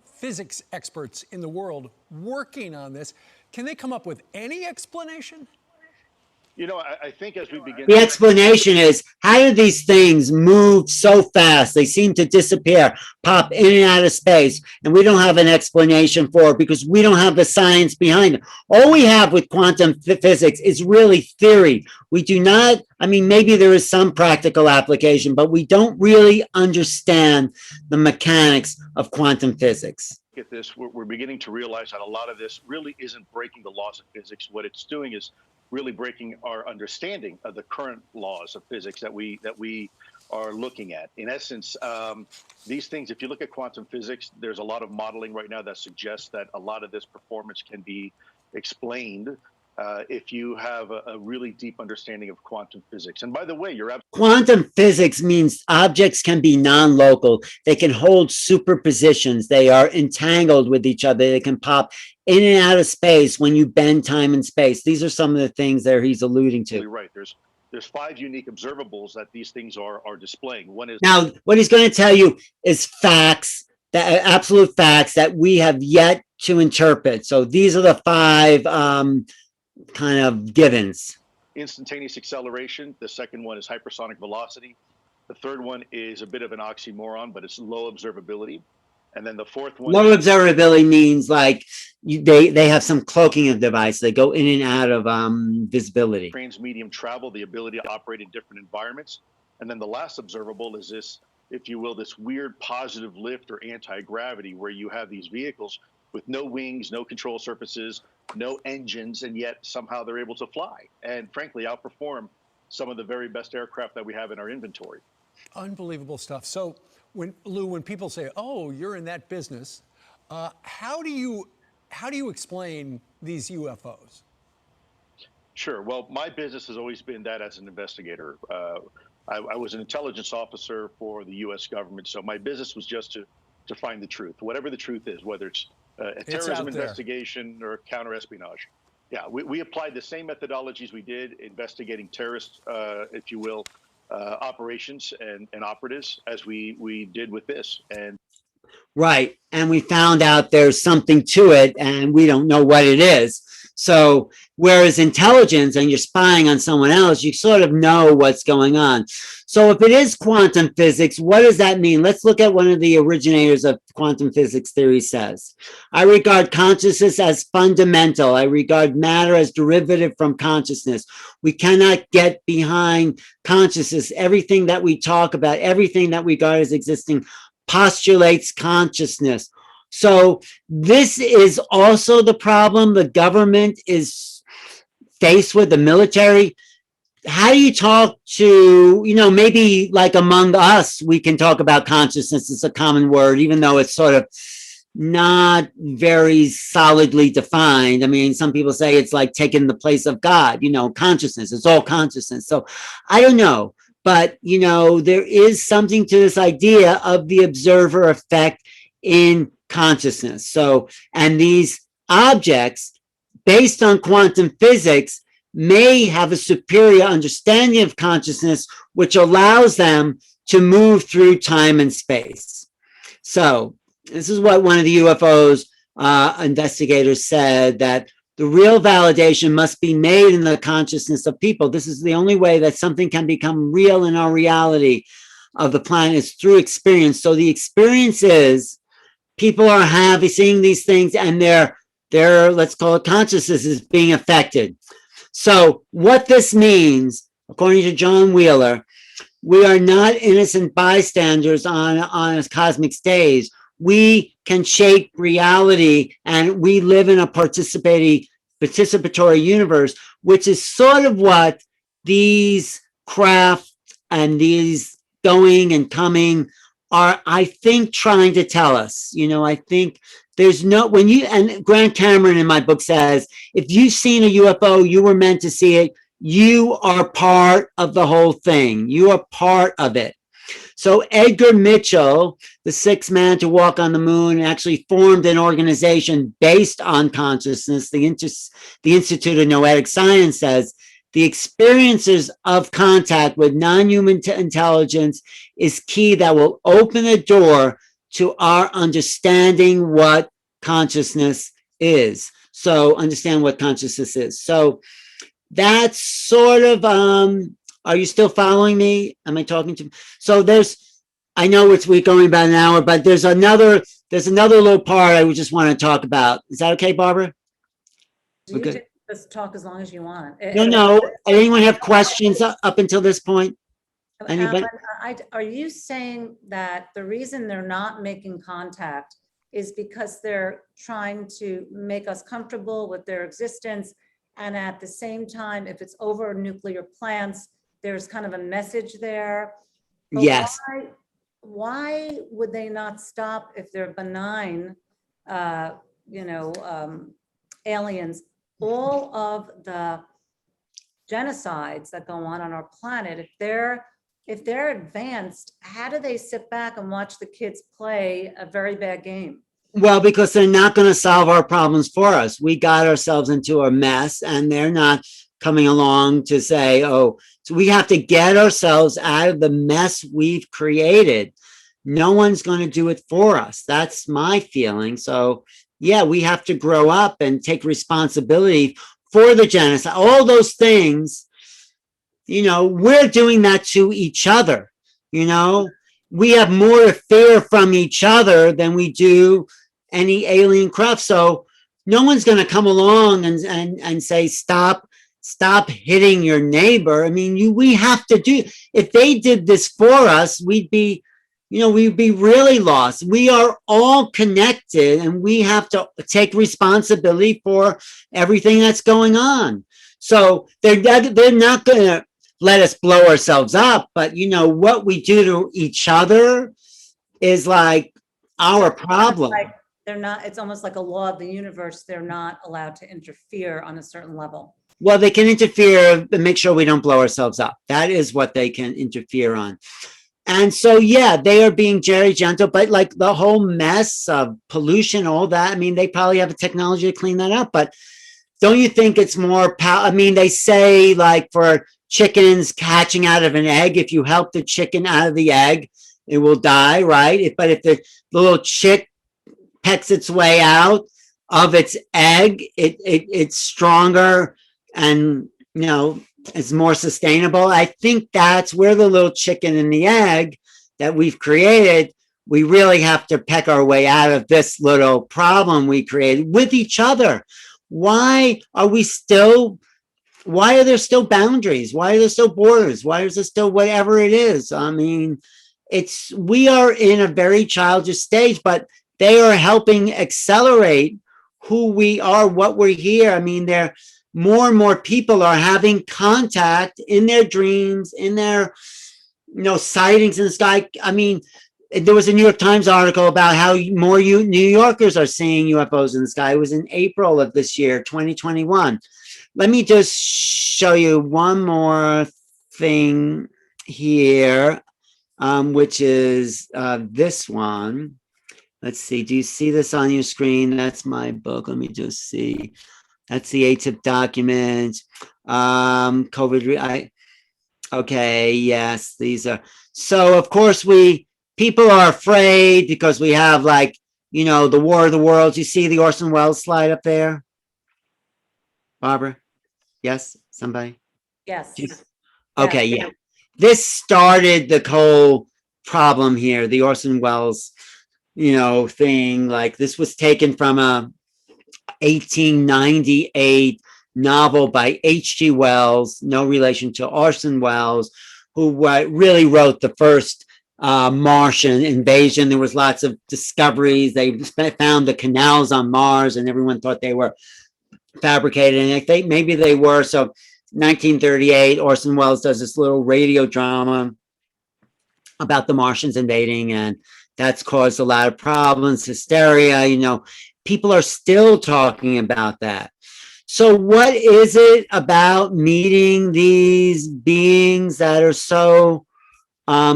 physics experts in the world working on this. Can they come up with any explanation? I think as we begin... The explanation is, how do these things move so fast? They seem to disappear, pop in and out of space, and we don't have an explanation for it because we don't have the science behind it. All we have with quantum physics is really theory. We do not, I mean, maybe there is some practical application, but we don't really understand the mechanics of quantum physics. At this, we're beginning to realize that a lot of this really isn't breaking the laws of physics. What it's doing is really breaking our understanding of the current laws of physics that we are looking at. In essence, these things, if you look at quantum physics, there's a lot of modeling right now that suggests that a lot of this performance can be explained if you have a really deep understanding of quantum physics. And by the way, you're absolutely Quantum physics means objects can be non-local. They can hold superpositions. They are entangled with each other. They can pop in and out of space when you bend time and space. These are some of the things that he's alluding to. right. There's 5 unique observables that these things are displaying. One is Now, what he's going to tell you is facts, that absolute facts that we have yet to interpret. So these are the 5 kind of givens. instantaneous acceleration. The second one is hypersonic velocity. The third one is a bit of an oxymoron, but it's low observability. And then the fourth one. Low observability means like they have some cloaking of device. They go in and out of visibility. Transmedium travel, the ability to operate in different environments. And then the last observable is this, if you will, this weird positive lift or anti-gravity, where you have these vehicles with no wings, no control surfaces, no engines, and yet somehow they're able to fly and frankly outperform some of the very best aircraft that we have in our inventory. Unbelievable stuff. So when people say, "Oh, you're in that business," how do you explain these UFOs? Sure. Well, my business has always been that as an investigator. I was an intelligence officer for the U.S. government, so my business was just to find the truth, whatever the truth is, whether it's a terrorism investigation or counter-espionage. Yeah, we applied the same methodologies we did investigating terrorist, if you will, operations and operatives as we did with this. And right, and we found out there's something to it, and we don't know what it is. So whereas intelligence and you're spying on someone else, you sort of know what's going on. So if it is quantum physics, what does that mean? Let's look at one of the originators of quantum physics theory says. I regard consciousness as fundamental. I regard matter as derivative from consciousness. We cannot get behind consciousness. Everything that we talk about, everything that we regard as existing postulates consciousness. So this is also the problem the government is faced with, the military. How do you talk to, maybe like among us, we can talk about consciousness. It's a common word, even though it's sort of not very solidly defined. I mean, some people say it's like taking the place of God, consciousness. It's all consciousness. So I don't know. But, there is something to this idea of the observer effect in consciousness. So, and these objects, based on quantum physics, may have a superior understanding of consciousness, which allows them to move through time and space. So, this is what one of the UFOs investigators said, that the real validation must be made in the consciousness of people. This is the only way that something can become real in our reality of the planet, is through experience. So the experience is people are seeing these things, and their let's call it consciousness is being affected. So what this means, according to John Wheeler, we are not innocent bystanders on a cosmic stage. We can shape reality, and we live in a participatory universe, which is sort of what these craft and these going and coming are, I think, trying to tell us. I think there's and Grant Cameron in my book says, if you've seen a UFO, you were meant to see it. You are part of the whole thing. You are part of it. So Edgar Mitchell, the sixth man to walk on the moon, actually formed an organization based on consciousness. The Institute of Noetic Science says the experiences of contact with non-human intelligence is key that will open the door to our understanding what consciousness is. So understand what consciousness is. So that's sort of, are you still following me? Am I talking to? So I know we're going about an hour, but there's another little part I would just want to talk about. Is that okay, Barbara? You can just talk as long as you want. No. Anyone have questions up until this point? Anybody? Are you saying that the reason they're not making contact is because they're trying to make us comfortable with their existence, And at the same time, if it's over nuclear plants, there's kind of a message there. But Yes. why would they not stop if they're benign, aliens? All of the genocides that go on our planet, if they're advanced, how do they sit back and watch the kids play a very bad game? Well, because they're not going to solve our problems for us. We got ourselves into a mess, and they're not coming along to say, oh, so we have to get ourselves out of the mess we've created. No one's going to do it for us. That's my feeling. So, yeah, we have to grow up and take responsibility for the genocide. All those things, we're doing that to each other. We have more to fear from each other than we do any alien craft. So no one's going to come along and say, stop hitting your neighbor. I mean, we have to do, if they did this for us, we'd be really lost. We are all connected, and we have to take responsibility for everything that's going on. So they're not going to let us blow ourselves up, but what we do to each other is like our problem. It's almost like a law of the universe. They're not allowed to interfere on a certain level. Well, they can interfere and make sure we don't blow ourselves up. That is what they can interfere on. And so, yeah, they are being very gentle, but like the whole mess of pollution, all that, I mean, they probably have the technology to clean that up, but don't you think it's more I mean, they say like for chickens hatching out of an egg, if you help the chicken out of the egg, it will die, right? But if the little chick pecks its way out of its egg, it's stronger and, it's more sustainable. I think that's where the little chicken and the egg that we've created, we really have to peck our way out of this little problem we created with each other. Why are there still boundaries? Why are there still borders? Why is there still whatever it is? I mean, we are in a very childish stage, but they are helping accelerate who we are, what we're here. I mean, more and more people are having contact in their dreams, in their, sightings in the sky. I mean, there was a New York Times article about how more New Yorkers are seeing UFOs in the sky. It was in April of this year, 2021. Let me just show you one more thing here, which is this one. Let's see. Do you see this on your screen? That's my book. Let me just see. That's the ATIP document. COVID. Okay. Yes, these are. So of course people are afraid because we have the War of the Worlds. You see the Orson Welles slide up there, Barbara? Yes, somebody. Yes. Okay. Yeah. This started the whole problem here. The Orson Welles, thing. Like this was taken from a 1898 novel by H.G. Wells, no relation to Orson Welles, who really wrote the first Martian invasion. There was lots of discoveries. They found the canals on Mars, and everyone thought they were fabricated, and I think maybe they were. So 1938, Orson Welles does this little radio drama about the Martians invading, and that's caused a lot of problems, hysteria. People are still talking about that. So what is it about meeting these beings that are so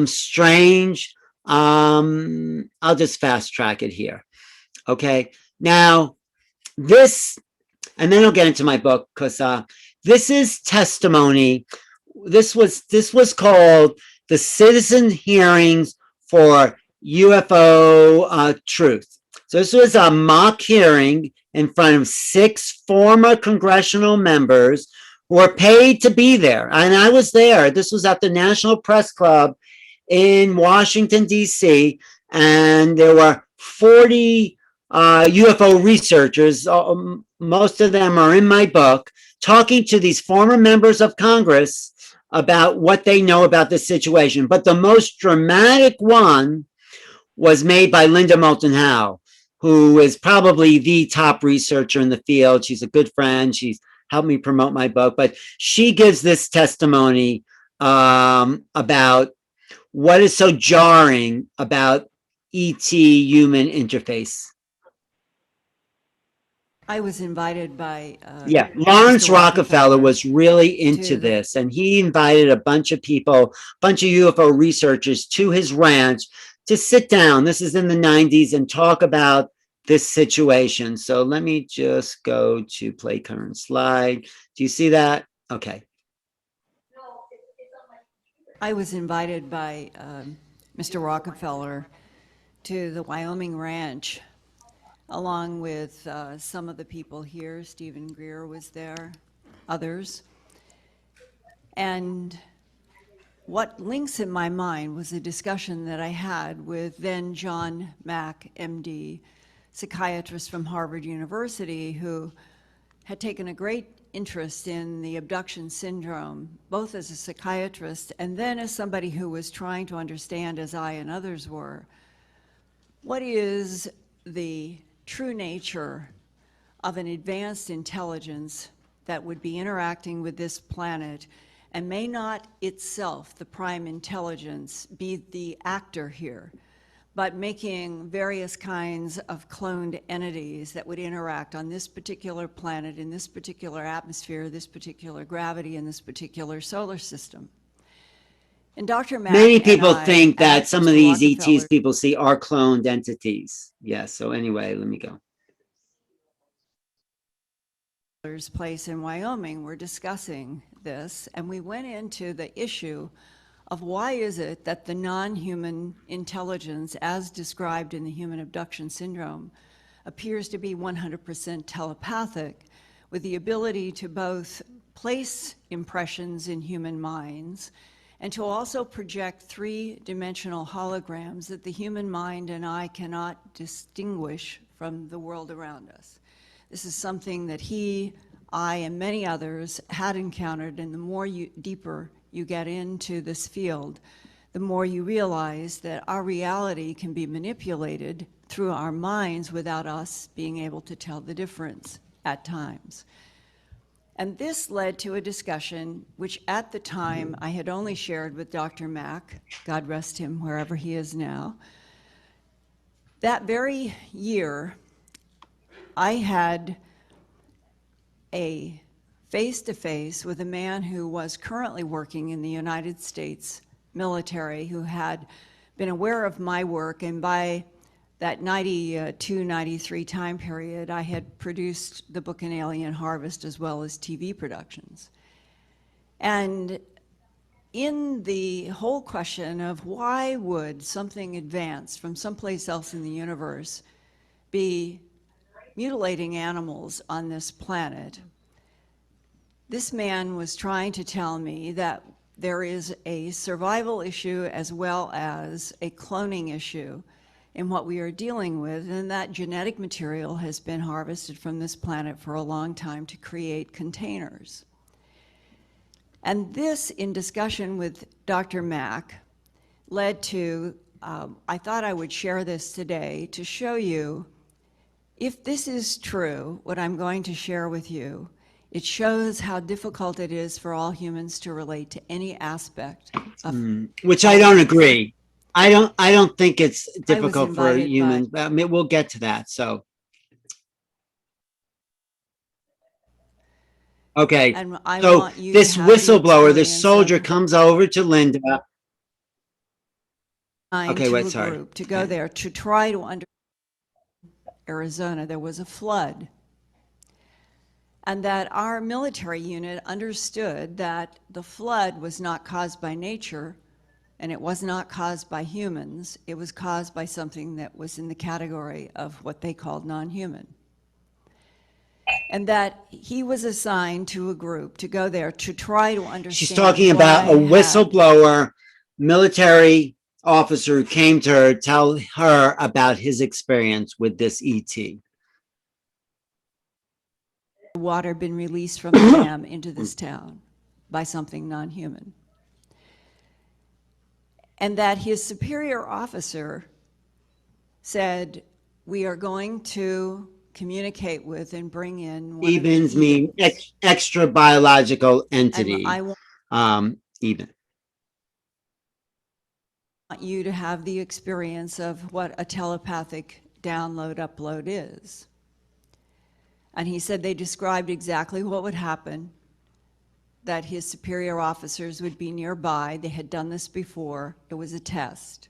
strange? I'll just fast track it here. Okay. Now this, and then I'll get into my book, because this is testimony. This was called the Citizen Hearings for UFO Truth. So this was a mock hearing in front of 6 former congressional members who were paid to be there. And I was there. This was at the National Press Club in Washington, D.C. And there were 40 UFO researchers. Most of them are in my book, talking to these former members of Congress about what they know about this situation. But the most dramatic one was made by Linda Moulton Howe, who is probably the top researcher in the field. She's a good friend. She help me promote my book, but she gives this testimony about what is so jarring about ET human interface. I was invited by Yeah, Lawrence Mr. Rockefeller was really into this, and he invited a bunch of people, bunch of UFO researchers to his ranch to sit down. This is in the 90s, and talk about this situation. So let me just go to play current slide. Do you see that? Okay. I was invited by Mr. Rockefeller to the Wyoming ranch, along with some of the people here. Stephen Greer was there, others. And what links in my mind was a discussion that I had with then John Mack, MD, psychiatrist from Harvard University, who had taken a great interest in the abduction syndrome, both as a psychiatrist and then as somebody who was trying to understand, as I and others were, what is the true nature of an advanced intelligence that would be interacting with this planet, and may not itself, the prime intelligence, be the actor here, but making various kinds of cloned entities that would interact on this particular planet, in this particular atmosphere, this particular gravity, in this particular solar system. And Dr. Mack Many people and I think that asked some of Mr. these Rockefeller ETs people see are cloned entities. Yes, so anyway, let me go. place in Wyoming, we're discussing this, and we went into the issue of why is it that the non-human intelligence, as described in the human abduction syndrome, appears to be 100% telepathic, with the ability to both place impressions in human minds and to also project three-dimensional holograms that the human mind and eye cannot distinguish from the world around us. This is something that he, I, and many others had encountered, and the more deeper you get into this field, the more you realize that our reality can be manipulated through our minds without us being able to tell the difference at times. And this led to a discussion which at the time I had only shared with Dr. Mack, God rest him wherever he is now. That very year, I had a face-to-face with a man who was currently working in the United States military, who had been aware of my work, and by that 92, 93 time period, I had produced the book An Alien Harvest as well as TV productions. And in the whole question of why would something advanced from someplace else in the universe be mutilating animals on this planet, this man was trying to tell me that there is a survival issue as well as a cloning issue in what we are dealing with, and that genetic material has been harvested from this planet for a long time to create containers. And this, in discussion with Dr. Mack, led to, I thought I would share this today to show you, if this is true, what I'm going to share with you, it shows how difficult it is for all humans to relate to any aspect of which I don't agree. I don't think it's difficult for humans. I mean, we'll get to that. So, okay. And I So want you this to have the whistleblower, this experience soldier, of comes over to Linda. Okay, to wait, a sorry. group to go there to try to understand Arizona. There was a flood, and that our military unit understood that the flood was not caused by nature, and it was not caused by humans. It was caused by something that was in the category of what they called non-human. And that he was assigned to a group to go there to try to understand. She's talking about a whistleblower military officer who came to her, tell her about his experience with this ET. Water been released from the dam into this town by something non-human. And that his superior officer said, we are going to communicate with and bring in one of the Evens mean extra biological entity. I want Even. you to have the experience of what a telepathic download upload is. And he said they described exactly what would happen, that his superior officers would be nearby. They had done this before. It was a test.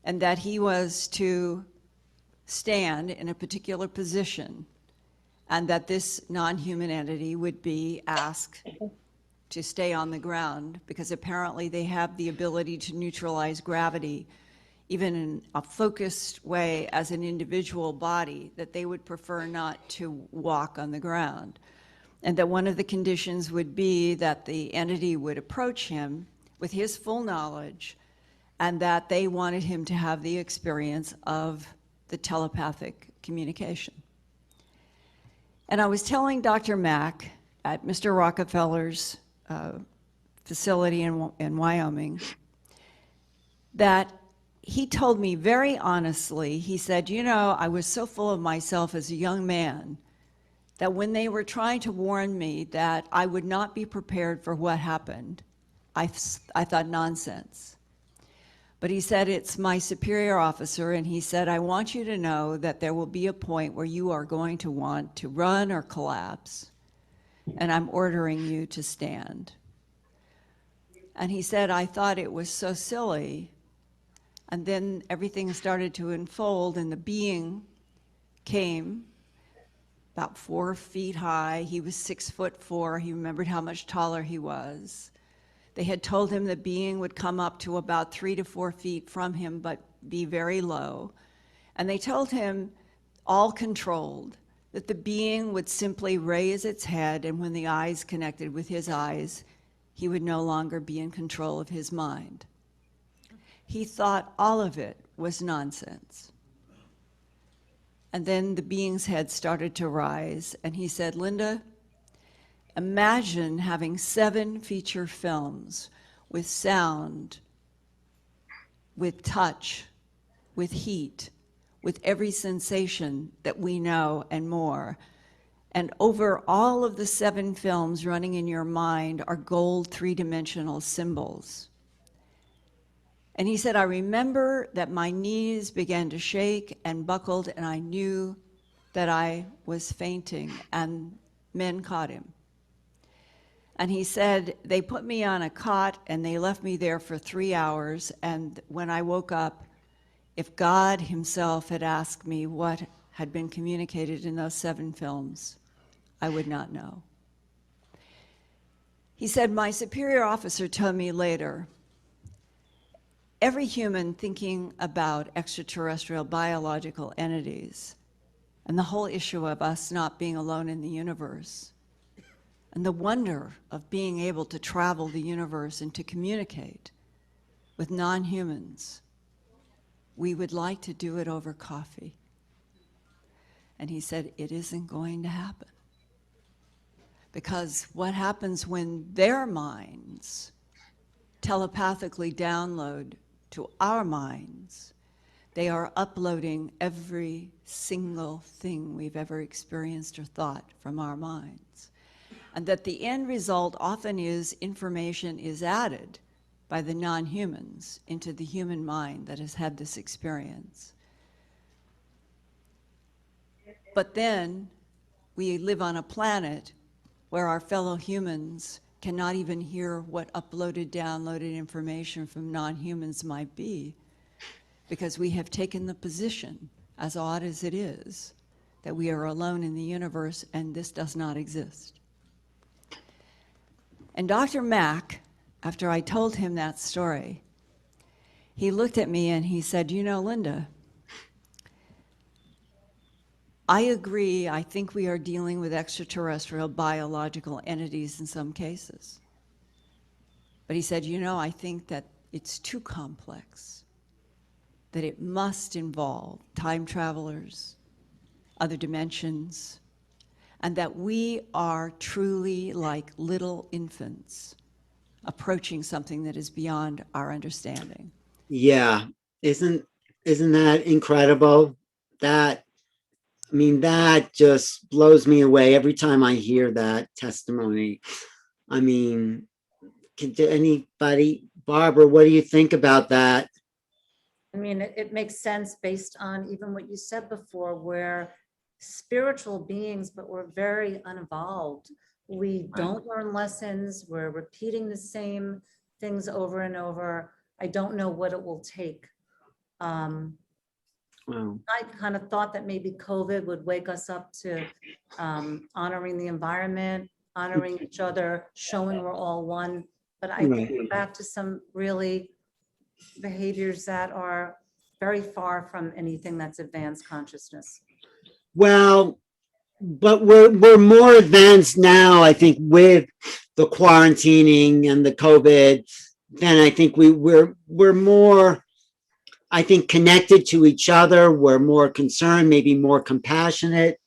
And that he was to stand in a particular position, and that this non-human entity would be asked to stay on the ground, because apparently they have the ability to neutralize gravity even in a focused way as an individual body, that they would prefer not to walk on the ground. And that one of the conditions would be that the entity would approach him with his full knowledge, and that they wanted him to have the experience of the telepathic communication. And I was telling Dr. Mack at Mr. Rockefeller's facility in Wyoming that he told me very honestly, he said, you know, I was so full of myself as a young man that when they were trying to warn me that I would not be prepared for what happened, I thought nonsense. But he said, it's my superior officer, and he said, I want you to know that there will be a point where you are going to want to run or collapse, and I'm ordering you to stand. And he said, I thought it was so silly. And then everything started to unfold, and the being came about 4 feet high. He was 6'4". He remembered how much taller he was. They had told him the being would come up to about 3 to 4 feet from him, but be very low. And they told him, all controlled, that the being would simply raise its head, and when the eyes connected with his eyes, he would no longer be in control of his mind. He thought all of it was nonsense. And then the being's head started to rise, and he said, Linda, imagine having 7 feature films with sound, with touch, with heat, with every sensation that we know and more. And over all of the 7 films running in your mind are gold 3-dimensional symbols. And he said, I remember that my knees began to shake and buckled, and I knew that I was fainting, and men caught him. And he said, they put me on a cot and they left me there for 3 hours. And when I woke up, if God himself had asked me what had been communicated in those 7 films, I would not know. He said, my superior officer told me later, every human thinking about extraterrestrial biological entities and the whole issue of us not being alone in the universe, and the wonder of being able to travel the universe and to communicate with non-humans, we would like to do it over coffee. And he said, it isn't going to happen. Because what happens when their minds telepathically download to our minds, they are uploading every single thing we've ever experienced or thought from our minds. And that the end result often is information is added by the non-humans into the human mind that has had this experience. But then we live on a planet where our fellow humans cannot even hear what uploaded, downloaded information from non-humans might be, because we have taken the position, as odd as it is, that we are alone in the universe and this does not exist. And Dr. Mack, after I told him that story, he looked at me and he said, you know, Linda, I agree, I think we are dealing with extraterrestrial biological entities in some cases. But he said, you know, I think that it's too complex, that it must involve time travelers, other dimensions, and that we are truly like little infants approaching something that is beyond our understanding. Yeah, isn't that incredible? That I mean, that just blows me away every time I hear that testimony. I mean, can anybody, Barbara, what do you think about that? I mean, it makes sense based on even what you said before, where spiritual beings, but we're very unevolved. We don't learn lessons. We're repeating the same things over and over. I don't know what it will take. Wow. I kind of thought that maybe COVID would wake us up to honoring the environment, honoring each other, showing we're all one. But I think we're back to some really behaviors that are very far from anything that's advanced consciousness. Well, but we're more advanced now, I think, with the quarantining and the COVID, than I think we're more, I think, connected to each other. We're more concerned, maybe more compassionate.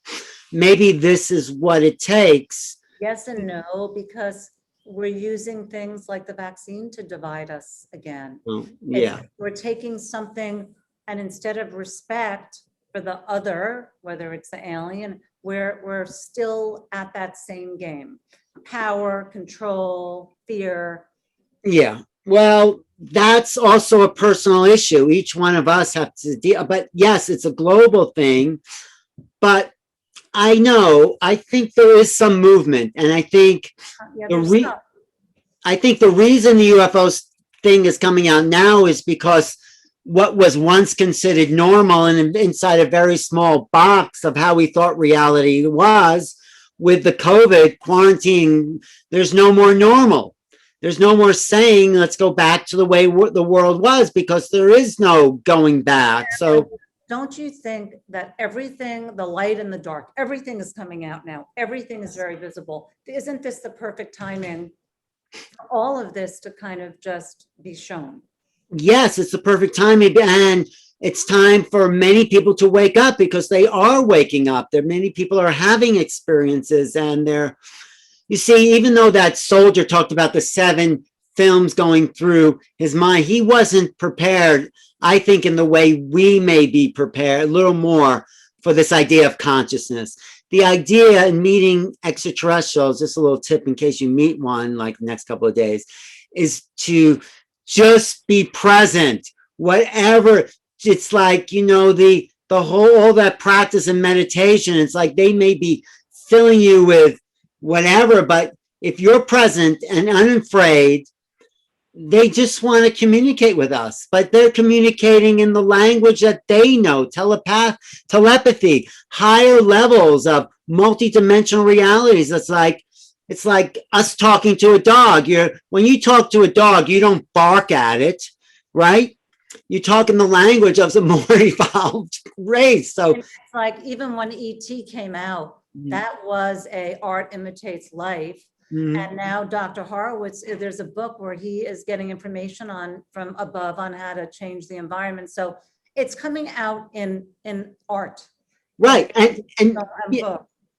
Maybe this is what it takes. Yes and no, because we're using things like the vaccine to divide us again. Well, yeah. We're taking something, and instead of respect for the other, whether it's the alien, we're still at that same game. Power, control, fear. Yeah. Well, that's also a personal issue. Each one of us have to deal, but yes, it's a global thing. But I think there is some movement, and I think I think the reason the UFO thing is coming out now is because what was once considered normal and inside a very small box of how we thought reality was, with the COVID quarantine, there's no more normal. There's no more saying, let's go back to the way the world was, because there is no going back. So don't you think that everything, the light and the dark, everything is coming out now? Everything is very visible. Isn't this the perfect timing for all of this to kind of just be shown? yes, it's the perfect timing, and it's time for many people to wake up, because they are waking up. There, many people are having experiences, and you see, even though that soldier talked about the 7 films going through his mind, he wasn't prepared, I think, in the way we may be prepared, a little more, for this idea of consciousness. The idea in meeting extraterrestrials, just a little tip in case you meet one like the next couple of days, is to just be present. Whatever, it's like, the whole, all that practice and meditation, it's like they may be filling you with whatever, but if you're present and unafraid, they just want to communicate with us, but they're communicating in the language that they know, telepathy, higher levels of multidimensional realities. It's like us talking to a dog. When you talk to a dog, you don't bark at it, right? You talk in the language of the more evolved race. So it's like, even when ET came out, that was a art imitates life. And now Dr. Horowitz, there's a book where he is getting information from above on how to change the environment. So it's coming out in art. Right.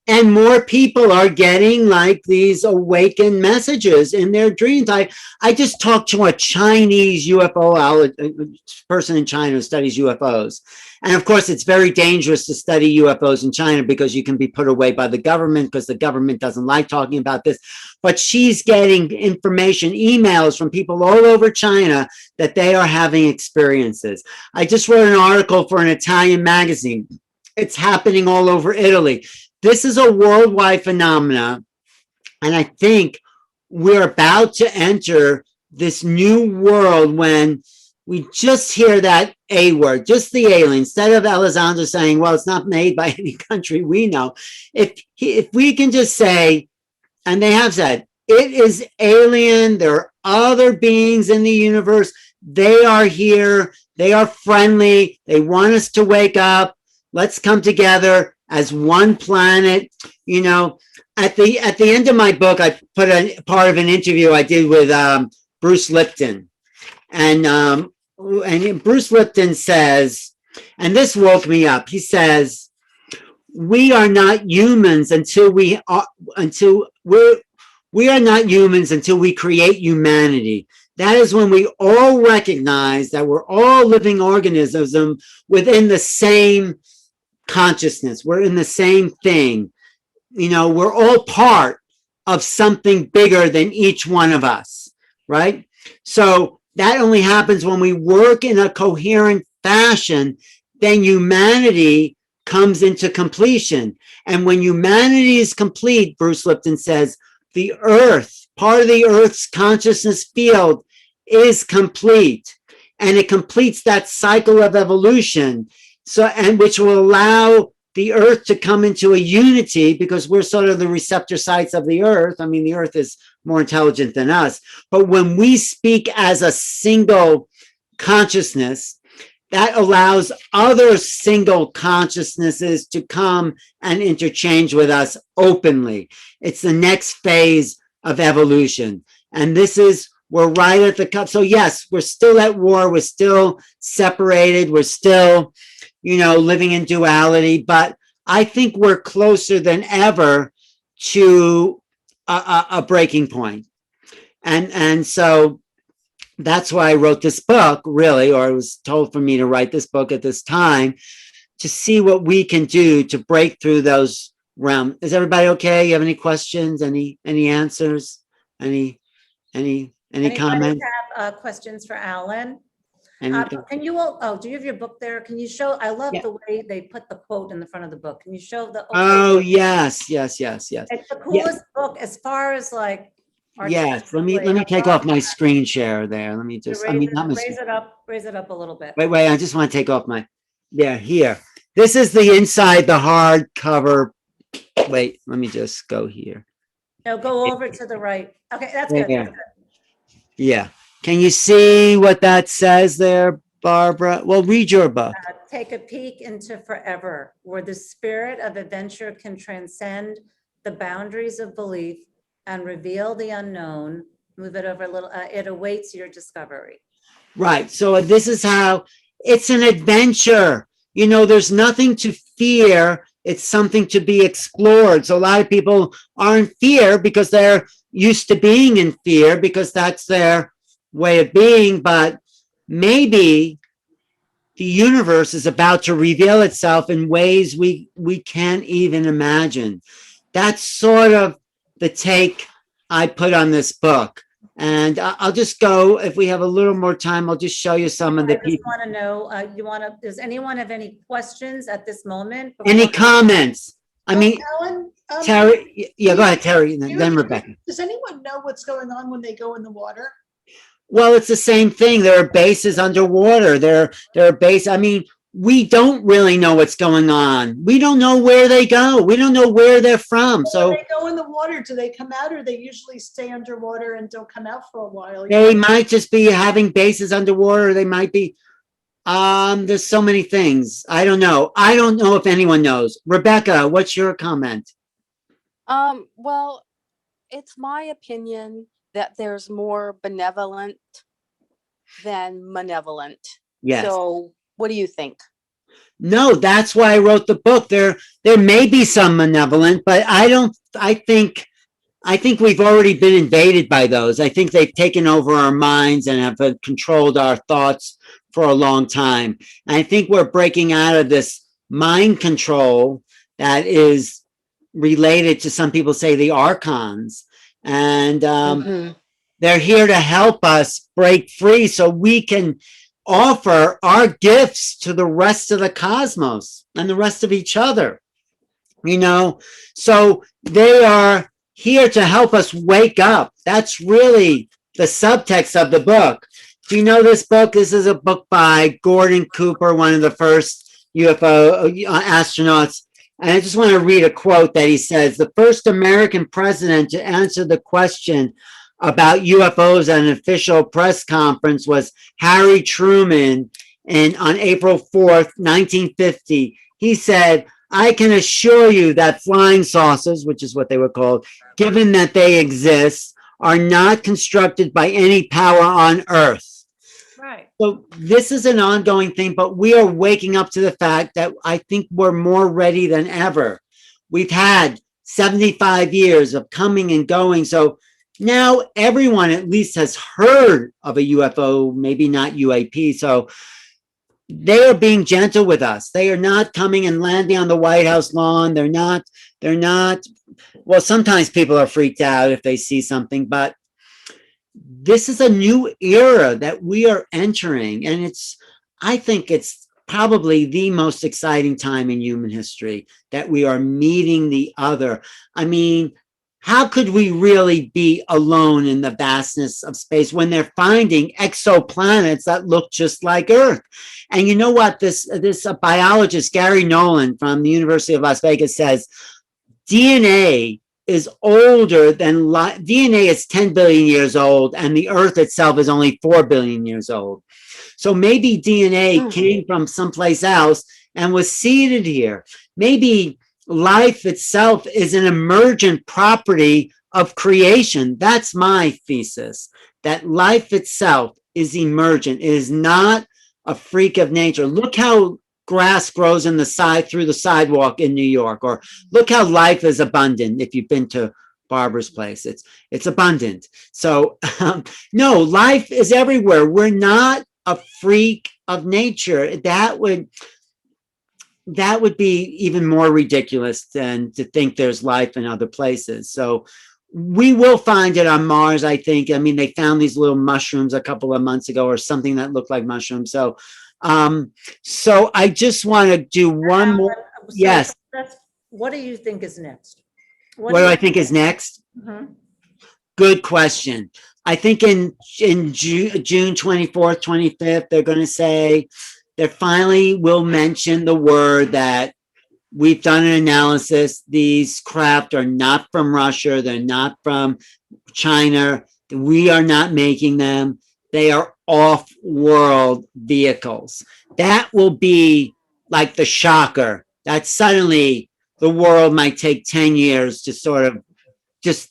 And more people are getting like these awakened messages in their dreams. I just talked to a Chinese UFO person in China who studies UFOs. And of course, it's very dangerous to study UFOs in China, because you can be put away by the government, because the government doesn't like talking about this. But she's getting information, emails from people all over China that they are having experiences. I just wrote an article for an Italian magazine. It's happening all over Italy. This is a worldwide phenomena, and I think we're about to enter this new world when we just hear that A word, just the alien, instead of Elizondo saying, well, it's not made by any country we know. If we can just say, and they have said, it is alien, there are other beings in the universe, they are here, they are friendly, they want us to wake up, let's come together as one planet. At the end of my book, I put a part of an interview I did with Bruce Lipton, and Bruce Lipton says, and this woke me up. He says, "We are not humans until we are not humans until we create humanity. That is when we all recognize that we're all living organisms within the same consciousness. We're in the same thing. You know, we're all part of something bigger than each one of us, right? So that only happens when we work in a coherent fashion. Then humanity comes into completion. And when humanity is complete, Bruce Lipton says, the earth, part of the earth's consciousness field is complete. And it completes that cycle of evolution. So, and which will allow the earth to come into a unity, because we're sort of the receptor sites of the earth. I mean, the earth is more intelligent than us. But when we speak as a single consciousness, that allows other single consciousnesses to come and interchange with us openly. It's the next phase of evolution. And this is, we're right at the cup. So yes, we're still at war. We're still separated. We're still, you know, living in duality. But I think we're closer than ever to a breaking point. And so that's why I wrote this book, really, or it was told for me to write this book at this time, to see what we can do to break through those realms. Is everybody okay? You have any questions? Any answers? Any Anybody comments? have questions for Alan? Anything? Can you all, oh, do you have your book there? Can you show, I love the way they put the quote in the front of the book. Can you show the? Oh, yes. It's the coolest book as far as like. Yes, let me take off my screen share there. Let me just, I mean, not my Raise it up a little bit. wait, I just want to take off my, yeah, here. This is the inside, the hardcover. Wait, let me just go here. No, go over to the right. Okay, that's Right good. there. That's good. Yeah. Can you see what that says there, Barbara? Well, read your book. Take a peek into forever, where the spirit of adventure can transcend the boundaries of belief and reveal the unknown. Move it over a little. It awaits your discovery. Right. So this is how it's an adventure. You know, there's nothing to fear. It's something to be explored. So a lot of people are in fear because they're used to being in fear, because that's their way of being. But maybe the universe is about to reveal itself in ways we can't even imagine. That's sort of the take I put on this book. And I'll just go, if we have a little more time, I'll just show you some of the I just people. want to know, does anyone have any questions at this moment? Any comments? I mean, Ellen, Terry, yeah, go ahead, Terry, and then Rebecca. does anyone know what's going on when they go in the water? Well, it's the same thing. There are bases underwater. There are bases. I mean, we don't really know what's going on. We don't know where they go. We don't know where they're from. So when they go in the water, do they come out, or they usually stay underwater and don't come out for a while? they might just be having bases underwater. They might be, there's so many things. I don't know. I don't know if anyone knows. Rebecca, what's your comment? Well, it's my opinion that there's more benevolent than malevolent. Yes. So what do you think? No, that's why I wrote the book. There may be some malevolent, but I think we've already been invaded by those. I think they've taken over our minds and have controlled our thoughts for a long time. And I think we're breaking out of this mind control that is related to, some people say, the archons. And they're here to help us break free so we can offer our gifts to the rest of the cosmos and the rest of each other. You know, so they are here to help us wake up. That's really the subtext of the book. Do you know this book? This is a book by Gordon Cooper, one of the first UFO astronauts. And I just want to read a quote that he says: the first American president to answer the question about UFOs at an official press conference was Harry Truman on April 4th, 1950. He said, "I can assure you that flying saucers," which is what they were called, "given that they exist, are not constructed by any power on Earth." Right. So this is an ongoing thing, but we are waking up to the fact that I think we're more ready than ever. We've had 75 years of coming and going. So now everyone at least has heard of a UFO, maybe not UAP. So they are being gentle with us. They are not coming and landing on the White House lawn. They're not, well, sometimes people are freaked out if they see something, but this is a new era that we are entering. And I think it's probably the most exciting time in human history that we are meeting the other. I mean, how could we really be alone in the vastness of space when they're finding exoplanets that look just like Earth? And you know what? This biologist, Gary Nolan from the University of Las Vegas, says DNA is older than DNA is 10 billion years old, and the Earth itself is only 4 billion years old. So maybe DNA came from someplace else and was seeded here. Maybe life itself is an emergent property of creation. That's my thesis, that life itself is emergent. It is not a freak of nature. Look how grass grows in the side through the sidewalk in New York, or look how life is abundant. If you've been to Barbara's place, it's abundant. So no, life is everywhere. We're not a freak of nature. That would be even more ridiculous than to think there's life in other places. So we will find it on Mars, I think. I mean, they found these little mushrooms a couple of months ago, or something that looked like mushrooms. So so I just want to do one more. So Yes. what do you think is next? What do I think is next? Mhm. Good question. I think in June 24th, 25th, they're going to say, they finally will mention the word that we've done an analysis. These craft are not from Russia. They're not from China. We are not making them. They are off-world vehicles. That will be like the shocker that suddenly the world might take 10 years to sort of just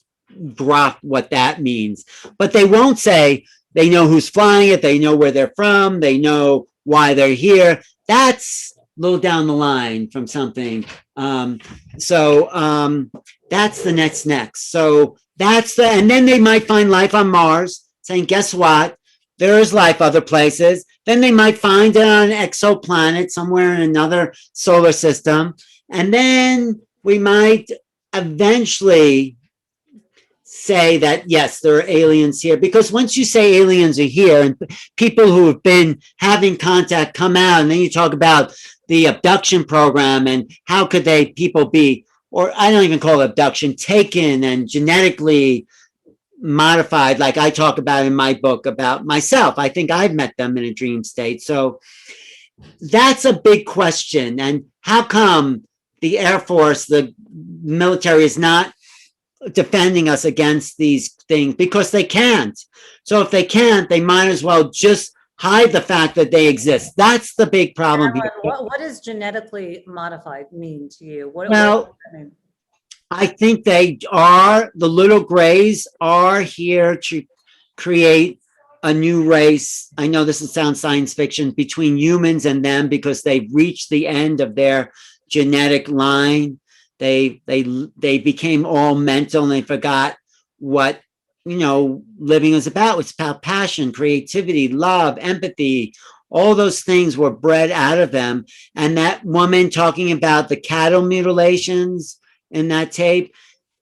drop what that means. But they won't say they know who's flying it, they know where they're from, they know why they're here. That's a little down the line from something. That's the next. So and then they might find life on Mars, saying, guess what? There is life other places. Then they might find it on an exoplanet somewhere in another solar system. And then we might eventually say that, yes, there are aliens here. Because once you say aliens are here, and people who have been having contact come out, and then you talk about the abduction program and how could people be, or I don't even call it abduction, taken and genetically modified, like I talk about in my book about myself. I think I've met them in a dream state. So that's a big question. And how come the Air Force, the military, is not defending us against these things? Because they can't. So if they can't, they might as well just hide the fact that they exist. That's the big problem. What does genetically modified mean to you? What Well, does that mean? I think the little grays are here to create a new race. I know this sounds science fiction, between humans and them, because they've reached the end of their genetic line. They became all mental, and they forgot what, living is about. It's about passion, creativity, love, empathy. All those things were bred out of them. And that woman talking about the cattle mutilations in that tape,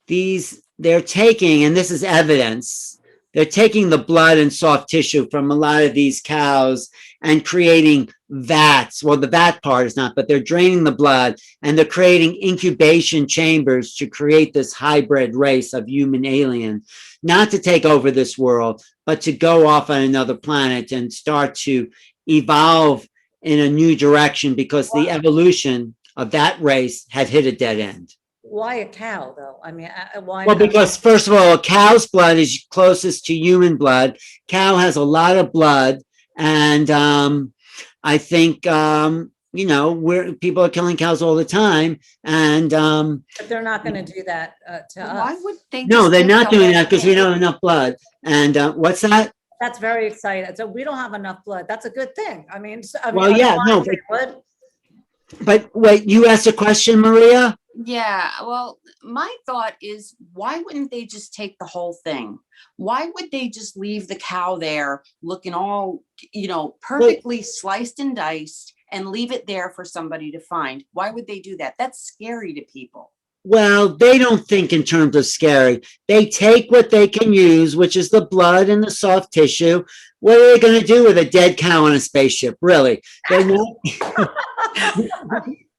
they're taking, and this is evidence, they're taking the blood and soft tissue from a lot of these cows and creating vats. Well, the vat part is not, but they're draining the blood, and they're creating incubation chambers to create this hybrid race of human alien, not to take over this world, but to go off on another planet and start to evolve in a new direction, because the evolution of that race had hit a dead end. Why a cow, though? I mean, why? Well, not? because first of all, a cow's blood is closest to human blood. Cow has a lot of blood, and I think people are killing cows all the time, and But they're not going to do that to us. Why would they? no, they're not doing that because we don't have enough blood. And what's that? That's very exciting. So we don't have enough blood. That's a good thing. I mean, Well, yeah, no, otherwise they would. But wait, you asked a question, Maria. Yeah, well, my thought is, why wouldn't they just take the whole thing? Why would they just leave the cow there looking all, perfectly sliced and diced and leave it there for somebody to find? Why would they do that? That's scary to people. Well, they don't think in terms of scary. They take what they can use, which is the blood and the soft tissue. What are they going to do with a dead cow on a spaceship? Really? They're not.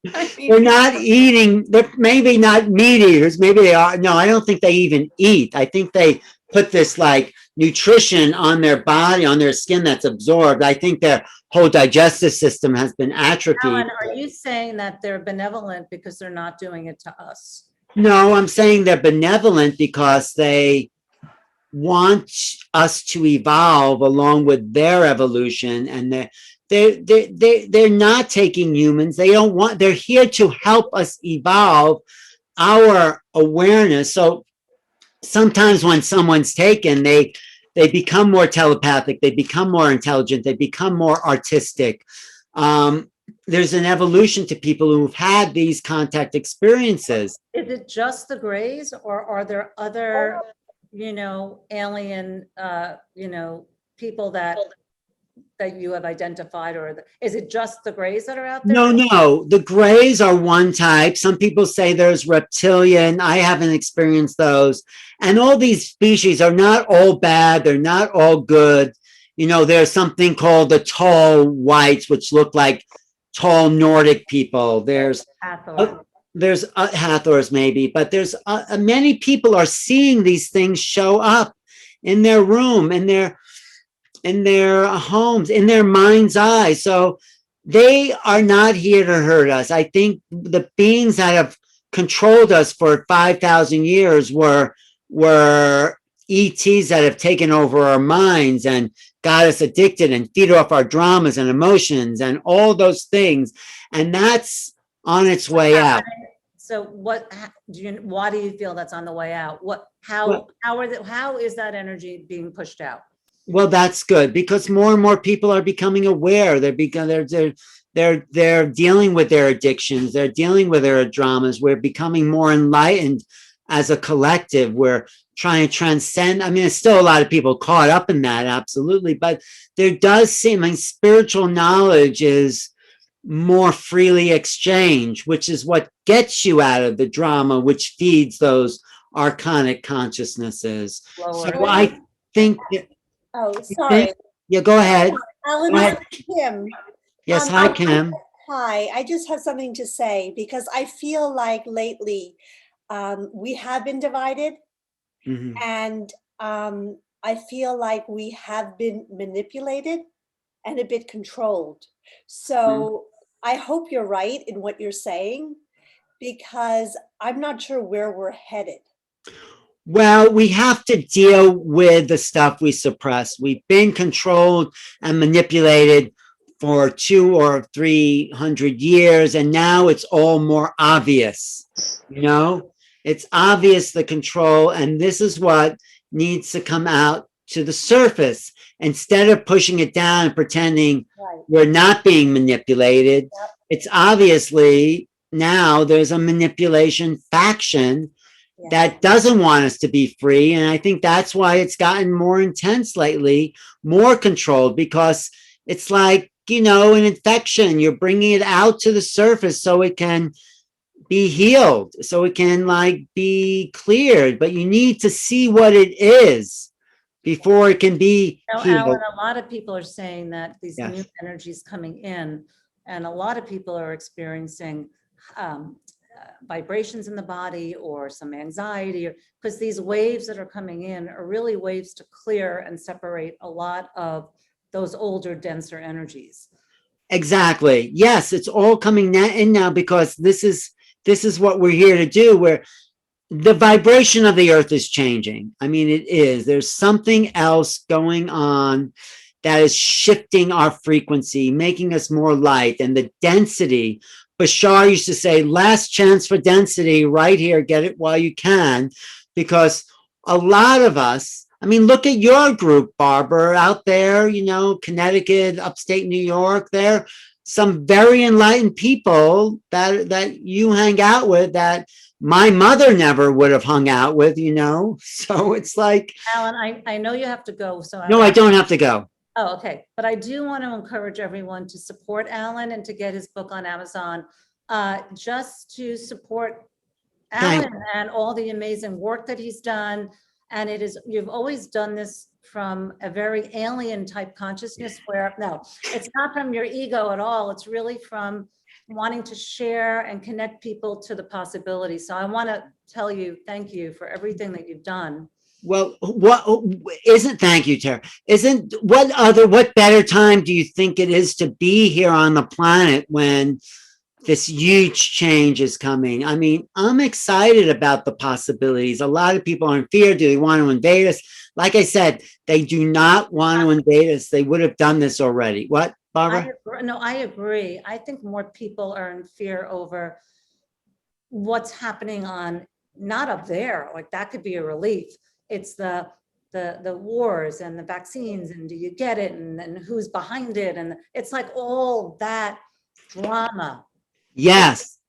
They're not eating. They're maybe not meat eaters. Maybe they are. No, I don't think they even eat. I think they put this like nutrition on their body, on their skin that's absorbed. I think their whole digestive system has been atrophied. Alan, are you saying that they're benevolent because they're not doing it to us? No, I'm saying they're benevolent because they want us to evolve along with their evolution, and they're not taking humans. They don't want. They're here to help us evolve our awareness. So sometimes when someone's taken, they become more telepathic. They become more intelligent. They become more artistic. There's an evolution to people who've had these contact experiences. Is it just the Greys, or are there other, alien, people that you have identified, or is it just the Greys that are out there? No, the Greys are one type. Some people say there's reptilian. I haven't experienced those. And all these species are not all bad. They're not all good. There's something called the tall whites, which look like tall Nordic people. There's Hathors maybe, but there's many people are seeing these things show up in their room, in their homes, in their mind's eye. So they are not here to hurt us. I think the beings that have controlled us for 5,000 years were ETs that have taken over our minds and got us addicted and feed off our dramas and emotions and all those things. And that's on its way out. So why do you feel that's on the way out? How is that energy being pushed out? Well, that's good, because more and more people are becoming aware. They're dealing with their addictions. They're dealing with their dramas. We're becoming more enlightened as a collective. We're trying to transcend. I mean, there's still a lot of people caught up in that, absolutely. But there does seem, spiritual knowledge is more freely exchanged, which is what gets you out of the drama, which feeds those archonic consciousnesses. So I think that. Oh, sorry. Yeah, go ahead. Alan, Go ahead. Kim. Yes, hi, Kim. Hi, I just have something to say, because I feel like lately we have been divided, and I feel like we have been manipulated and a bit controlled. So I hope you're right in what you're saying, because I'm not sure where we're headed. Well, we have to deal with the stuff we suppress. We've been controlled and manipulated for 200 or 300 years, and now it's all more obvious. It's obvious, the control, and this is what needs to come out to the surface. Instead of pushing it down and pretending we're not being manipulated, it's obviously now there's a manipulation faction that doesn't want us to be free. And I think that's why it's gotten more intense lately, more controlled, because it's like, an infection. You're bringing it out to the surface so it can be healed, so it can be cleared. But you need to see what it is before it can be healed. Alan, a lot of people are saying that these new energies coming in, and a lot of people are experiencing vibrations in the body or some anxiety, because these waves that are coming in are really waves to clear and separate a lot of those older, denser energies. Exactly. Yes, it's all coming in now, because this is what we're here to do. Where the vibration of the earth is changing. I mean, it is. There's something else going on that is shifting our frequency, making us more light, and the density. Bashar used to say, last chance for density, right here, get it while you can, because a lot of us, look at your group, Barbara, out there, Connecticut, upstate New York, they're some very enlightened people that you hang out with that my mother never would have hung out with, you know? So it's like, Alan, I know you have to go, so. no, I don't have to go. Oh, okay. But I do want to encourage everyone to support Alan and to get his book on Amazon, just to support Thank- Alan and all the amazing work that he's done. And it is, you've always done this from a very alien type consciousness where, no, it's not from your ego at all. It's really from wanting to share and connect people to the possibility. So I want to tell you, thank you for everything that you've done. Well, thank you, Tara. What better time do you think it is to be here on the planet when this huge change is coming? I mean, I'm excited about the possibilities. A lot of people are in fear. Do they want to invade us? Like I said, they do not want to invade us. They would have done this already. What, Barbara? I agree. I think more people are in fear over what's happening on, not up there, like that could be a relief. It's the wars and the vaccines and do you get it and who's behind it, and it's like all that drama. Yes,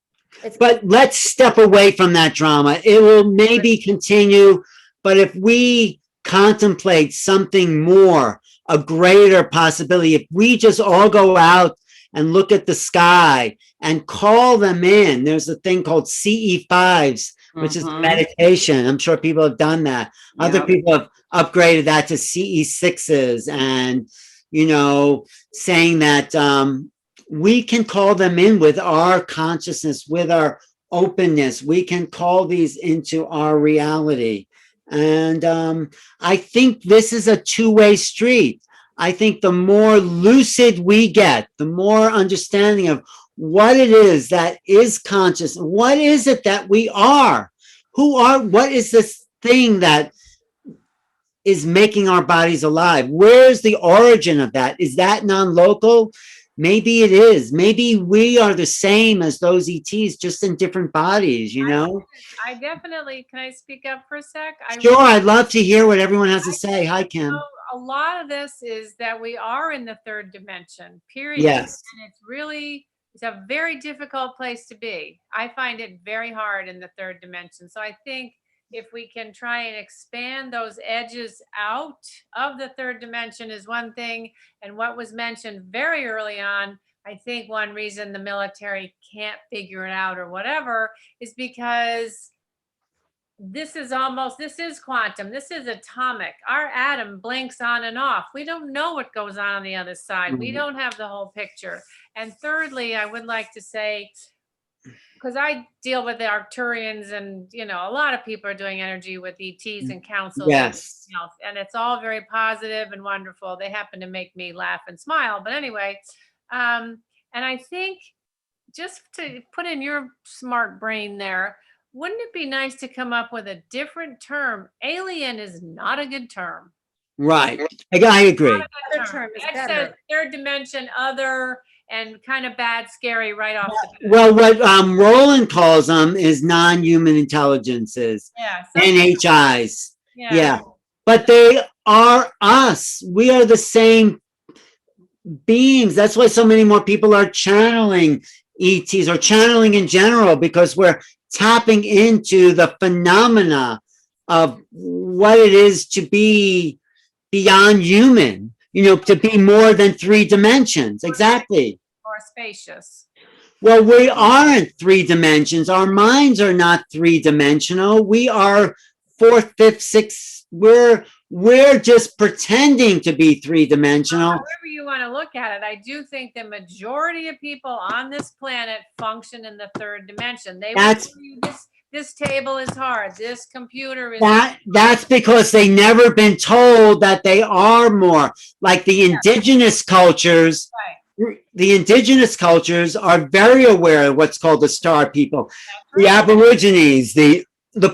but let's step away from that drama. It will maybe continue, but if we contemplate something more, a greater possibility, if we just all go out and look at the sky and call them in, there's a thing called CE5s, which is meditation. I'm sure people have done that. Other people have upgraded that to CE6s and, you know, saying that we can call them in with our consciousness, with our openness. We can call these into our reality. And I think this is a two-way street. I think the more lucid we get, the more understanding of what it is that is conscious. What is it that we are? What is this thing that is making our bodies alive? Where's the origin of that? Is that non-local? Maybe it is. Maybe we are the same as those ETs, just in different bodies, you know? I definitely, can I speak up for a sec? Sure, I'd love to hear what everyone has to say. Hi, Kim. A lot of this is that we are in the third dimension, period. Yes. And it's a very difficult place to be. I find it very hard in the third dimension. So I think if we can try and expand those edges out of the third dimension is one thing. And what was mentioned very early on, I think one reason the military can't figure it out or whatever is because this is quantum, this is atomic. Our atom blinks on and off. We don't know what goes on the other side. We don't have the whole picture. And thirdly, I would like to say, because I deal with the Arcturians and, you know, a lot of people are doing energy with ETs and councils. Yes. And it's all very positive and wonderful. They happen to make me laugh and smile. But anyway, and I think just to put in your smart brain there, wouldn't it be nice to come up with a different term? Alien is not a good term. Right. I agree. Other term is That better. says third dimension, other, and kind of bad, scary right off the bat. Well, what Roland calls them is non-human intelligences, Yeah, NHIs. Yeah. Yeah. But they are us. We are the same beings. That's why so many more people are channeling ETs or channeling in general, because we're tapping into the phenomena of what it is to be beyond human, you know, to be more than 3 dimensions. Exactly. More spacious. Well, we aren't 3 dimensions. Our minds are not 3-dimensional. We are 4th, 5th, 6th. We're just pretending to be 3-dimensional. However you want to look at it, I do think the majority of people on this planet function in the third dimension. They will tell you this table is hard. This computer is That's because they never been told that they are more. Like the indigenous cultures. Right. The indigenous cultures are very aware of what's called the star people. The Aborigines, the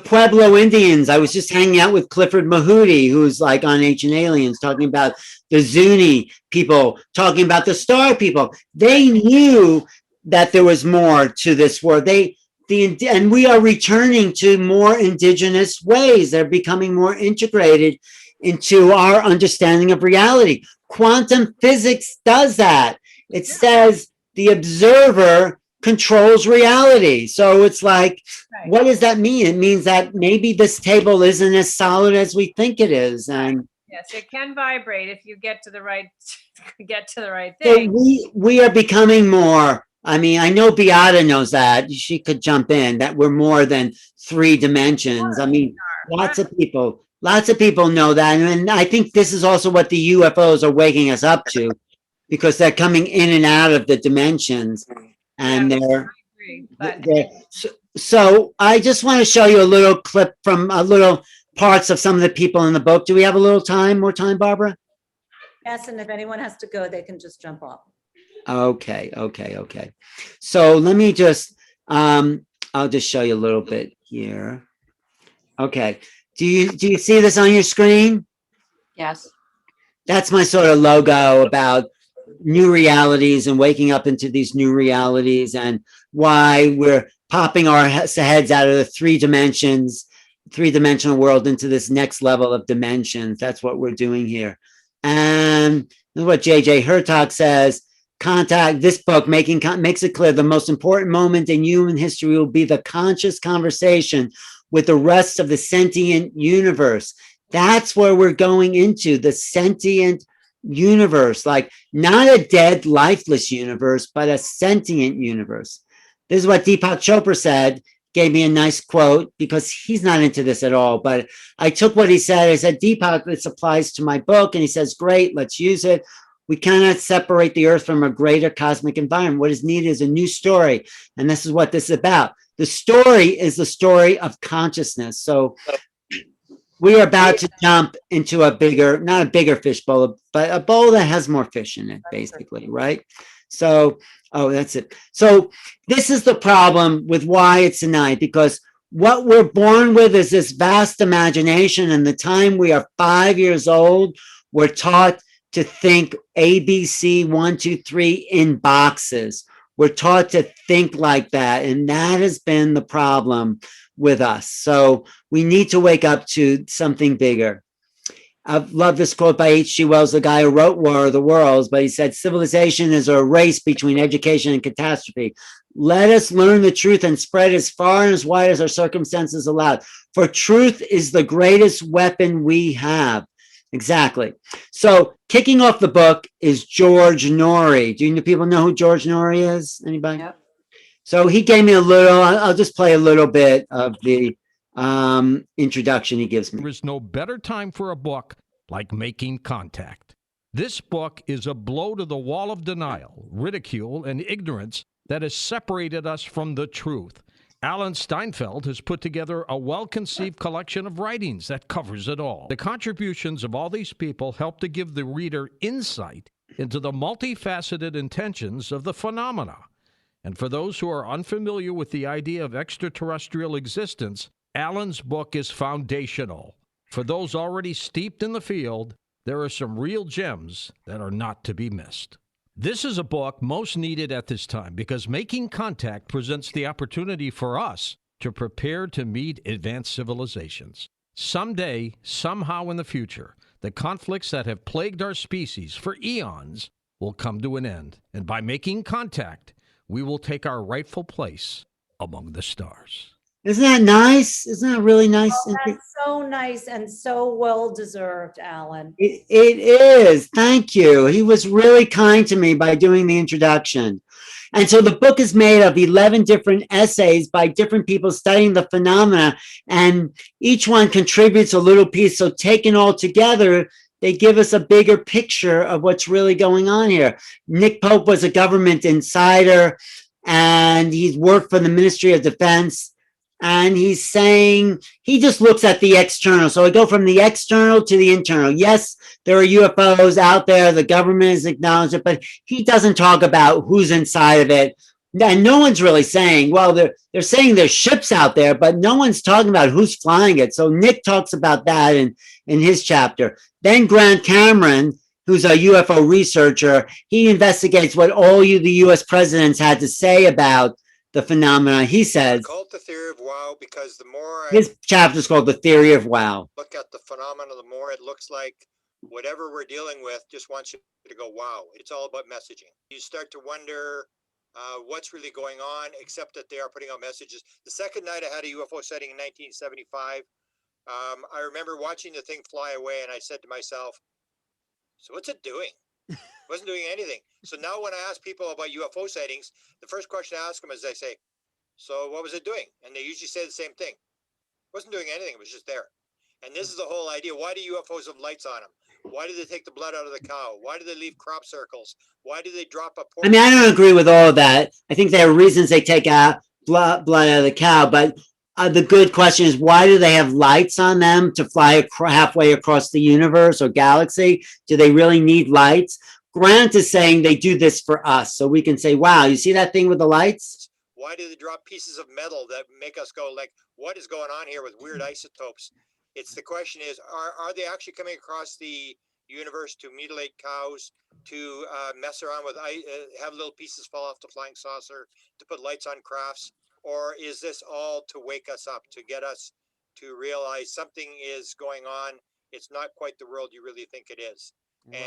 Pueblo Indians. I was just hanging out with Clifford Mahooty, who's like on Ancient Aliens, talking about the Zuni people, talking about the star people. They knew that there was more to this world. And we are returning to more indigenous ways. They're becoming more integrated into our understanding of reality. Quantum physics does that. It says the observer controls reality. So it's like, what does that mean? It means that maybe this table isn't as solid as we think it is. And Yes, it can vibrate if you get to the right so thing. we are becoming more. I mean, I know Beata knows that. She could jump in, that we're more than 3 dimensions. I mean, lots of people know that. And I think this is also what the UFOs are waking us up to, because they're coming in and out of the dimensions. And so I just want to show you a little clip from a little parts of some of the people in the book. Do we have a little time, more time, Barbara? Yes, and if anyone has to go, they can just jump off. Okay. So let me just, I'll just show you a little bit here. Okay. Do you see this on your screen? Yes. That's my sort of logo about new realities and waking up into these new realities, and why we're popping our heads out of the 3-dimensional world into this next level of dimensions. That's what we're doing here. And this is what J.J. Hertog says. This book makes it clear the most important moment in human history will be the conscious conversation with the rest of the sentient universe. That's where we're going into, the sentient universe, like not a dead, lifeless universe, but a sentient universe. This is what Deepak Chopra said, gave me a nice quote, because he's not into this at all. But I took what he said. I said, Deepak, this applies to my book. And he says, great, let's use it. We cannot separate the earth from a greater cosmic environment. What is needed is a new story. And this is what this is about. The story is the story of consciousness. So we are about to jump into a bigger, not a bigger fish bowl, but a bowl that has more fish in it, basically, right? So, oh, that's it. So this is the problem with why it's tonight, because what we're born with is this vast imagination. And the time we are 5 years old, we're taught to think ABC 1, 2, 3 in boxes. We're taught to think like that. And that has been the problem with us. So we need to wake up to something bigger. I love this quote by H.G. Wells, the guy who wrote War of the Worlds, but he said, civilization is a race between education and catastrophe. Let us learn the truth and spread as far and as wide as our circumstances allow. For truth is the greatest weapon we have. Exactly. So kicking off the book is George Norrie. Do people know who George Norrie is? Anybody? Yep. So he gave me a little, I'll just play a little bit of the introduction he gives me. There is no better time for a book like Making Contact. This book is a blow to the wall of denial, ridicule, and ignorance that has separated us from the truth. Alan Steinfeld has put together a well-conceived collection of writings that covers it all. The contributions of all these people help to give the reader insight into the multifaceted intentions of the phenomena. And for those who are unfamiliar with the idea of extraterrestrial existence, Alan's book is foundational. For those already steeped in the field, there are some real gems that are not to be missed. This is a book most needed at this time because Making Contact presents the opportunity for us to prepare to meet advanced civilizations. Someday, somehow in the future, the conflicts that have plagued our species for eons will come to an end. And by making contact, we will take our rightful place among the stars. Isn't that nice? Isn't that really nice? Oh, that's so nice and so well deserved, Alan. It is. Thank you. He was really kind to me by doing the introduction. And so the book is made of 11 different essays by different people studying the phenomena, and each one contributes a little piece. So taken all together, they give us a bigger picture of what's really going on here. Nick Pope was a government insider, and he's worked for the Ministry of Defense. And he's saying he just looks at the external. So I go from the external to the internal. Yes, there are UFOs out there. The government has acknowledged it, but he doesn't talk about who's inside of it. And no one's really saying, well, they're saying there's ships out there, but no one's talking about who's flying it. So Nick talks about that in his chapter. Then Grant Cameron, who's a UFO researcher, he investigates what all the US presidents had to say about the phenomena. He says, I call it the theory of wow because the more his chapter is called The Theory of Wow. Look at the phenomena, the more it looks like whatever we're dealing with just wants you to go, wow. It's all about messaging. You start to wonder what's really going on, except that they are putting out messages. The second night I had a UFO sighting in 1975. I remember watching the thing fly away, and I said to myself, so what's it doing? It wasn't doing anything. So now when I ask people about UFO sightings, the first question I ask them is, I say, so what was it doing? And they usually say the same thing. It wasn't doing anything. It was just there. And this is the whole idea. Why do UFOs have lights on them? Why do they take the blood out of the cow? Why do they leave crop circles? Why do they drop a I mean, I don't agree with all of that. I think there are reasons they take out blood out of the cow, but the good question is, why do they have lights on them to fly halfway across the universe or galaxy? Do they really need lights? Grant is saying they do this for us, so we can say, wow, you see that thing with the lights? Why do they drop pieces of metal that make us go like, what is going on here with weird isotopes? It's the question is, are they actually coming across the universe to mutilate cows, to mess around with, have little pieces fall off the flying saucer, to put lights on crafts? Or is this all to wake us up, to get us to realize something is going on? It's not quite the world you really think it is. Wow.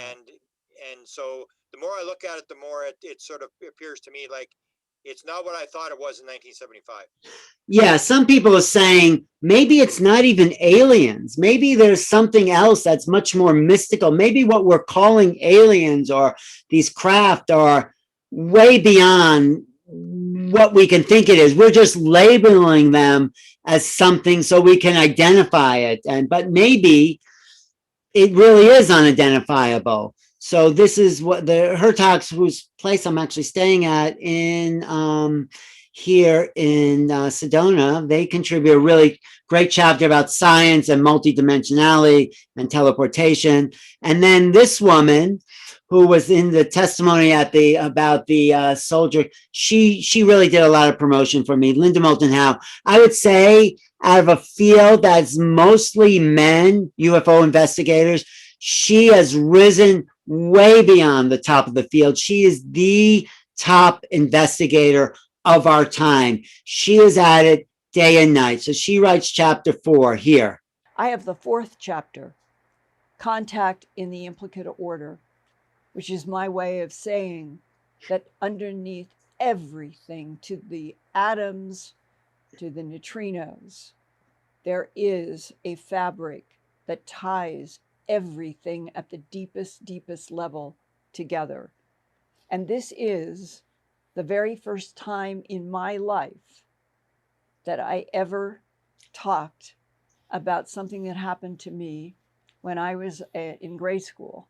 And so the more I look at it, the more it sort of appears to me like it's not what I thought it was in 1975. Yeah, some people are saying maybe it's not even aliens. Maybe there's something else that's much more mystical. Maybe what we're calling aliens or these craft are way beyond what we can think it is. We're just labeling them as something so we can identify it. But maybe it really is unidentifiable. So this is what the Hertogs, whose place I'm actually staying at in here in Sedona, they contribute a really great chapter about science and multidimensionality and teleportation. And then this woman, who was in the testimony at the about the soldier, she really did a lot of promotion for me. Linda Moulton Howe. I would say out of a field that's mostly men, UFO investigators, she has risen way beyond the top of the field. She is the top investigator of our time. She is at it day and night. So she writes chapter 4 here. I have the 4th chapter, Contact in the Implicate Order, which is my way of saying that underneath everything, to the atoms, to the neutrinos, there is a fabric that ties everything at the deepest level together. And this is the very first time in my life that I ever talked about something that happened to me when I was in grade school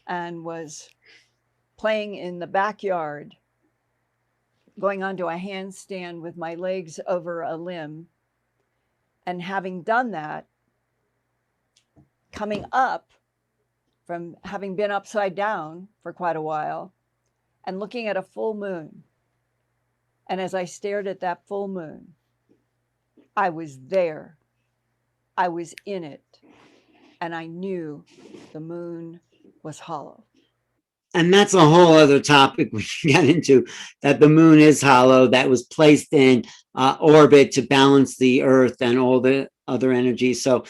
and was playing in the backyard, going onto a handstand with my legs over a limb. And having done that, coming up from having been upside down for quite a while and looking at a full moon. And as I stared at that full moon, I was there. I was in it. And I knew the moon was hollow. And that's a whole other topic we can get into, that the moon is hollow, that was placed in orbit to balance the earth and all the other energies. So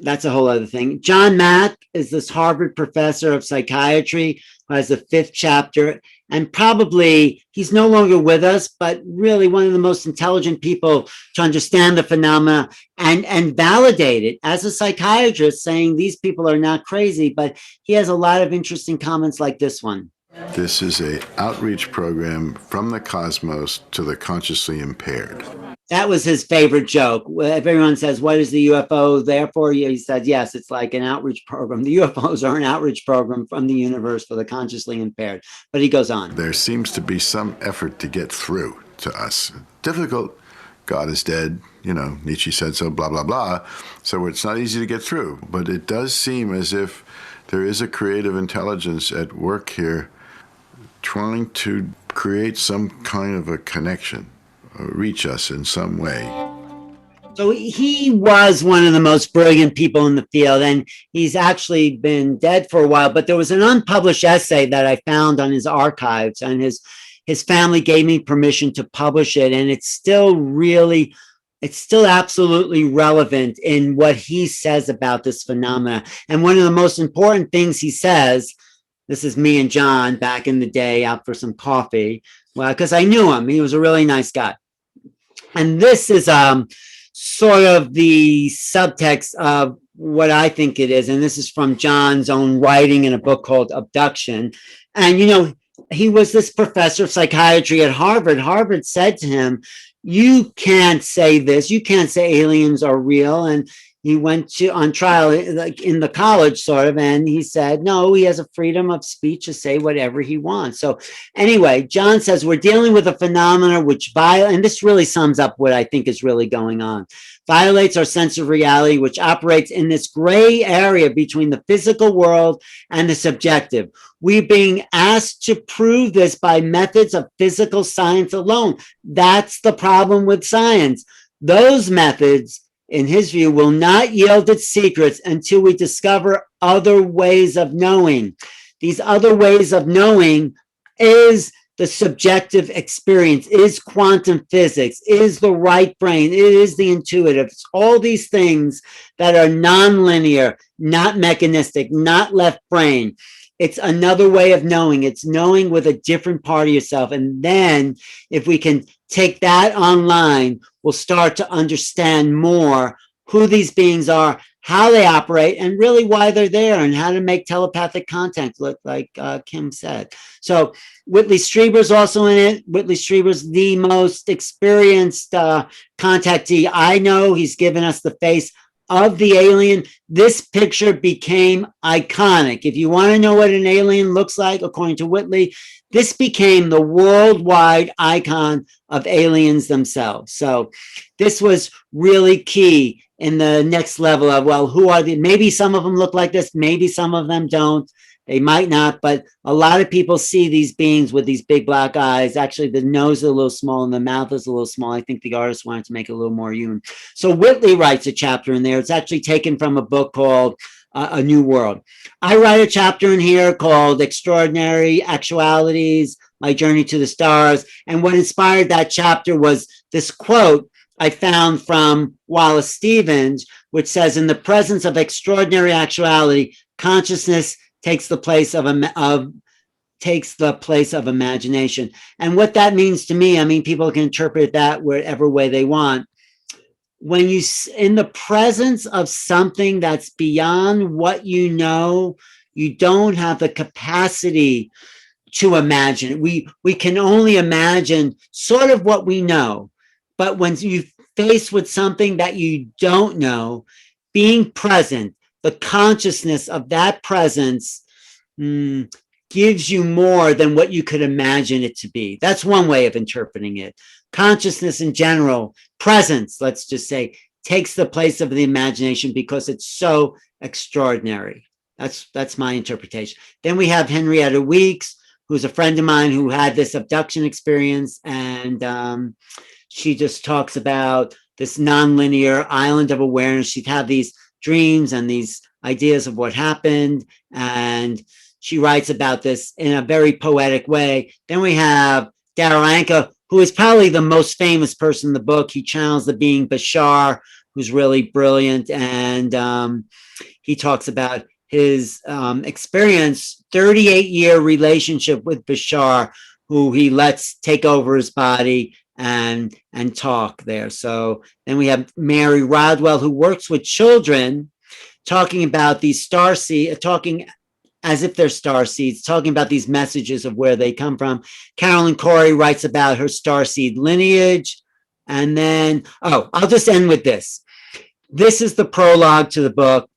that's a whole other thing. John Mack is this Harvard professor of psychiatry who has the 5th chapter, and probably he's no longer with us, but really one of the most intelligent people to understand the phenomena and validate it as a psychiatrist, saying these people are not crazy. But he has a lot of interesting comments like this one. This is an outreach program from the cosmos to the consciously impaired. That was his favorite joke. If everyone says, what is the UFO there for? He said, yes, it's like an outreach program. The UFOs are an outreach program from the universe for the consciously impaired. But he goes on. There seems to be some effort to get through to us. Difficult. God is dead. You know, Nietzsche said so, blah, blah, blah. So it's not easy to get through. But it does seem as if there is a creative intelligence at work here trying to create some kind of a connection. Reach us in some way. So he was one of the most brilliant people in the field, and he's actually been dead for a while, but there was an unpublished essay that I found on his archives, and his family gave me permission to publish it, and it's still absolutely relevant in what he says about this phenomena. And one of the most important things he says, This is me and John back in the day out for some coffee. Well, because I knew him. He was a really nice guy. And this is sort of the subtext of what I think it is. And this is from John's own writing in a book called Abduction. And, you know, he was this professor of psychiatry at Harvard. Harvard said to him, you can't say this. You can't say aliens are real. And he went on trial like in the college sort of, and he said, no, he has a freedom of speech to say whatever he wants. So anyway, John says we're dealing with a phenomenon which and this really sums up what I think is really going on, violates our sense of reality, which operates in this gray area between the physical world and the subjective. We're being asked to prove this by methods of physical science alone. That's the problem with science. Those methods, in his view, will not yield its secrets until we discover other ways of knowing. These other ways of knowing is the subjective experience, is quantum physics, is the right brain, it is the intuitive. It's all these things that are nonlinear, not mechanistic, not left brain. It's another way of knowing. It's knowing with a different part of yourself. And then if we can take that online, we'll start to understand more who these beings are, how they operate, and really why they're there, and how to make telepathic contact, like Kim said. So Whitley Strieber's also in it. Whitley Strieber's the most experienced contactee I know. He's given us the face of the alien. This picture became iconic. If you want to know what an alien looks like, according to Whitley, this became the worldwide icon of aliens themselves. So this was really key in the next level of, well, who are they? Maybe some of them look like this, maybe some of them don't. They might not, but a lot of people see these beings with these big black eyes. Actually, the nose is a little small and the mouth is a little small. I think the artist wanted to make it a little more human. So Whitley writes a chapter in there. It's actually taken from a book called A New World. I write a chapter in here called Extraordinary Actualities, My Journey to the Stars. And what inspired that chapter was this quote I found from Wallace Stevens, which says, in the presence of extraordinary actuality, consciousness takes the place of imagination. And what that means to me, I mean, people can interpret that whatever way they want. When you in the presence of something that's beyond what you know, you don't have the capacity to imagine. We can only imagine sort of what we know. But when you faced with something that you don't know, being present, the consciousness of that presence gives you more than what you could imagine it to be. That's one way of interpreting it. Consciousness in general, presence, let's just say, takes the place of the imagination because it's so extraordinary. That's my interpretation. Then we have Henrietta Weeks, who's a friend of mine who had this abduction experience, and she just talks about this nonlinear island of awareness. She'd have these dreams and these ideas of what happened, and she writes about this in a very poetic way. Then we have Darryl Anka, who is probably the most famous person in the book. He channels the being Bashar, who's really brilliant, and he talks about his experience, 38-year relationship with Bashar, who he lets take over his body and talk there. So then we have Mary Rodwell, who works with children, talking about these talking as if they're star seeds, talking about these messages of where they come from. Carolyn Corey writes about her starseed lineage. And then, I'll just end with this. This is the prologue to the book.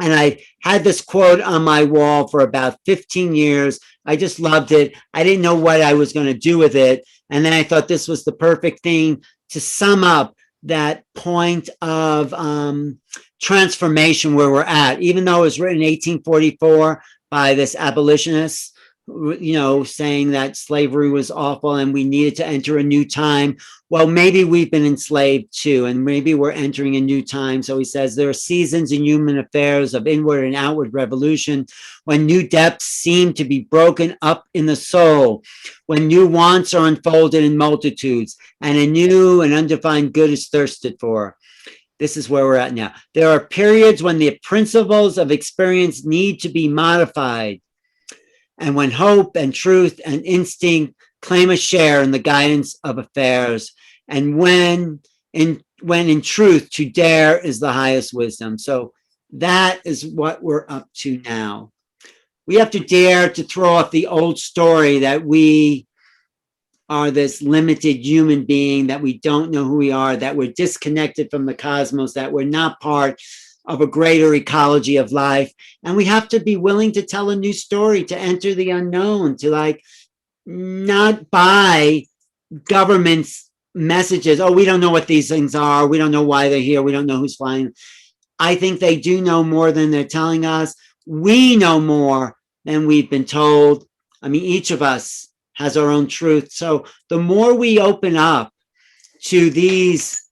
And I had this quote on my wall for about 15 years. I just loved it. I didn't know what I was going to do with it. And then I thought this was the perfect thing to sum up that point of transformation where we're at. Even though it was written in 1844 by this abolitionist, saying that slavery was awful and we needed to enter a new time. Well, maybe we've been enslaved too, and maybe we're entering a new time. So he says there are seasons in human affairs of inward and outward revolution, when new depths seem to be broken up in the soul, when new wants are unfolded in multitudes, and a new and undefined good is thirsted for. This is where we're at now. There are periods when the principles of experience need to be modified. and when hope and truth and instinct claim a share in the guidance of affairs, and when in truth to dare is the highest wisdom. So that is what we're up to now. We have to dare to throw off the old story that we are this limited human being, that we don't know who we are, that we're disconnected from the cosmos, that we're not part of a greater ecology of life. And we have to be willing to tell a new story, to enter the unknown, to like not buy government's messages. Oh, we don't know what these things are. We don't know why they're here. We don't know who's flying. I think they do know more than they're telling us. We know more than we've been told. I mean, each of us has our own truth. So the more we open up to these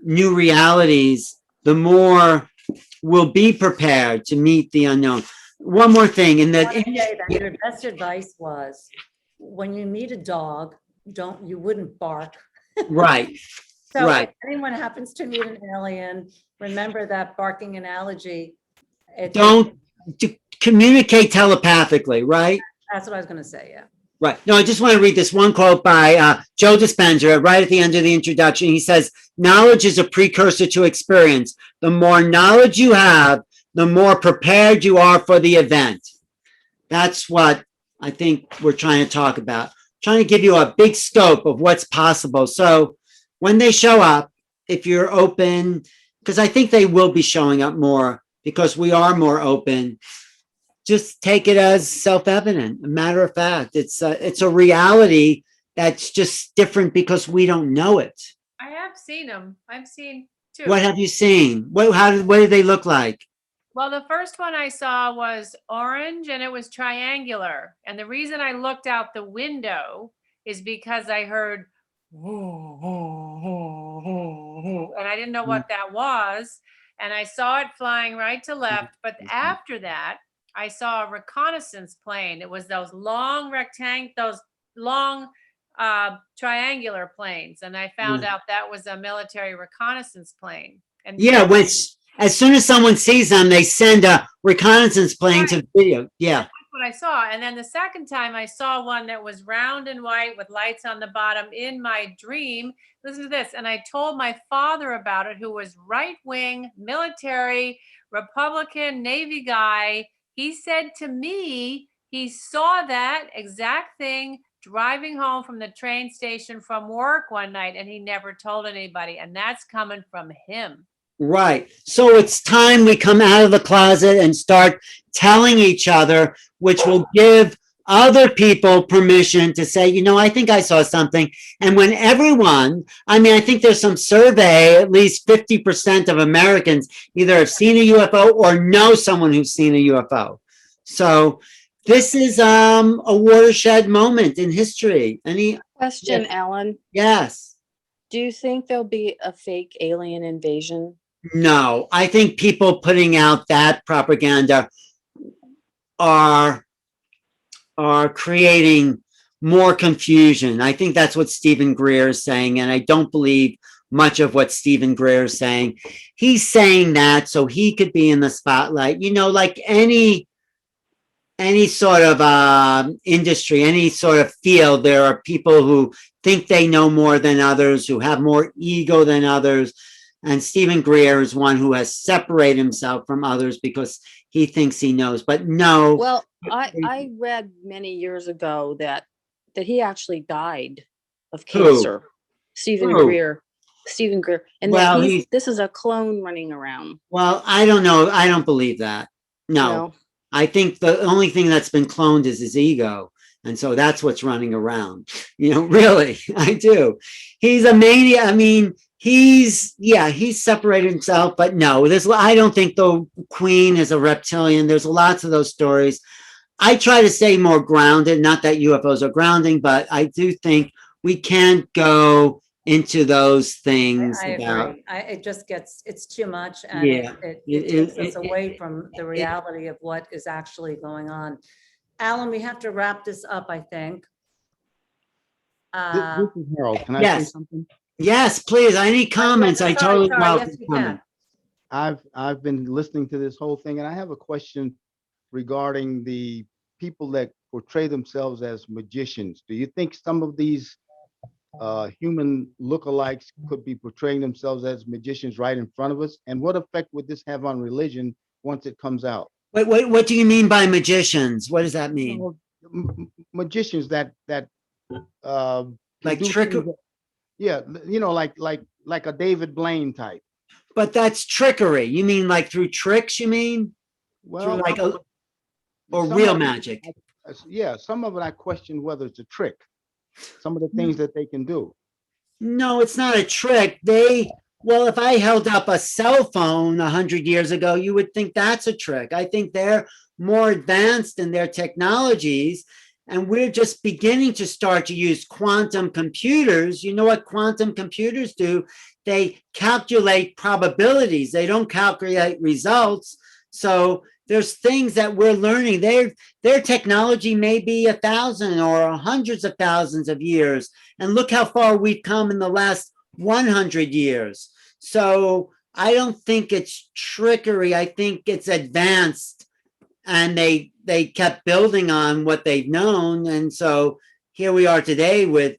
new realities, the more we'll be prepared to meet the unknown. One more thing, in the your best advice was, when you meet a dog, you wouldn't bark. right. So right. if anyone happens to meet an alien, remember that barking analogy. Don't communicate telepathically, right? That's what I was going to say, yeah. Right. No, I just want to read this one quote by Joe Dispenza right at the end of the introduction. He says, knowledge is a precursor to experience. The more knowledge you have, the more prepared you are for the event. That's what I think we're trying to talk about. Trying to give you a big scope of what's possible. So when they show up, if you're open, because I think they will be showing up more because we are more open, just take it as self-evident, a matter of fact. It's a reality that's just different because we don't know it. I have seen them. I've seen two. What have you seen? What did they look like? Well, the first one I saw was orange and it was triangular. And the reason I looked out the window is because I heard, and I didn't know what that was. And I saw it flying right to left. But after that, I saw a reconnaissance plane. It was those long triangular planes. And I found out that was a military reconnaissance plane. And yeah, as soon as someone sees them, they send a reconnaissance plane to video. Yeah. That's what I saw. And then the second time I saw one that was round and white with lights on the bottom in my dream. Listen to this. And I told my father about it, who was right-wing, military, Republican, Navy guy. He said to me, he saw that exact thing driving home from the train station from work one night, and he never told anybody. And that's coming from him. Right. So it's time we come out of the closet and start telling each other, which will give other people permission to say, you know, I think I saw something. And when everyone, I mean, I think there's some survey, at least 50% of Americans either have seen a UFO or know someone who's seen a UFO. So this is a watershed moment in history. Any question, yes. Alan? Yes. Do you think there'll be a fake alien invasion? No, I think people putting out that propaganda are creating more confusion. I think that's what Stephen Greer is saying, and I don't believe much of what Stephen Greer is saying. He's saying that so he could be in the spotlight. You know, like any sort of industry, any sort of field, there are people who think they know more than others, who have more ego than others. And Stephen Greer is one who has separated himself from others because he thinks he knows. But no. Well, I read many years ago that he actually died of cancer. Who? Stephen Who? Greer. Stephen Greer. And well, this is a clone running around. Well, I don't know. I don't believe that. No. I think the only thing that's been cloned is his ego. And so that's what's running around. You know, really, I do. He's a maniac. I mean, he's separated himself, but no, I don't think the Queen is a reptilian. There's lots of those stories. I try to stay more grounded, not that UFOs are grounding, but I do think we can't go into those things. I agree. It's too much, and yeah. it takes us away from the reality of what is actually going on. Alan, we have to wrap this up, I think. This is Harold. Can I say something? Yes, please. Any comments? I totally welcome comments. I've been listening to this whole thing, and I have a question regarding the people that portray themselves as magicians. Do you think some of these human lookalikes could be portraying themselves as magicians right in front of us? And what effect would this have on religion once it comes out? Wait, what do you mean by magicians? What does that mean? Well, magicians that Like do trick? things that- yeah, like a David Blaine type. But that's trickery. You mean like through tricks, you mean? Well, Through like or some real of it- magic? Yeah, some of it I question whether it's a trick. Some of the things that they can do. No, it's not a trick. Well, if I held up a cell phone 100 years ago, you would think that's a trick. I think they're more advanced in their technologies, and we're just beginning to start to use quantum computers. You know what quantum computers do? They calculate probabilities. They don't calculate results. So there's things that we're learning. Their technology may be 1,000 or hundreds of thousands of years. And look how far we've come in the last 100 years. So I don't think it's trickery. I think it's advanced, and they kept building on what they've known. And so here we are today with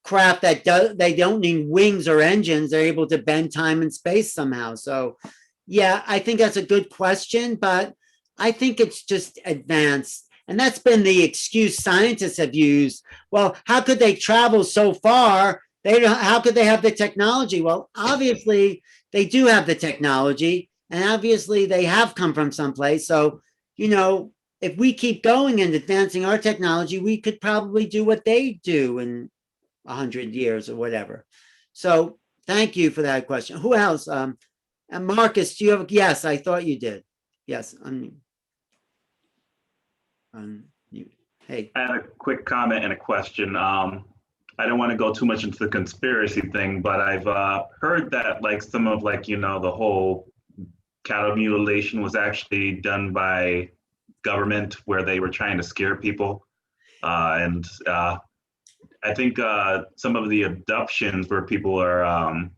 craft that they don't need wings or engines. They're able to bend time and space somehow. So yeah, I think that's a good question, but I think it's just advanced. And that's been the excuse scientists have used. Well, how could they travel so far? How could they have the technology? Well, obviously they do have the technology, and obviously they have come from someplace. So, if we keep going and advancing our technology, we could probably do what they do in 100 years or whatever. So thank you for that question. Who else? And Marcus, do you have? Yes, I thought you did. Yes. Hey. I had a quick comment and a question. I don't want to go too much into the conspiracy thing, but I've heard that some of the whole cattle mutilation was actually done by government, where they were trying to scare people. And I think some of the abductions where people are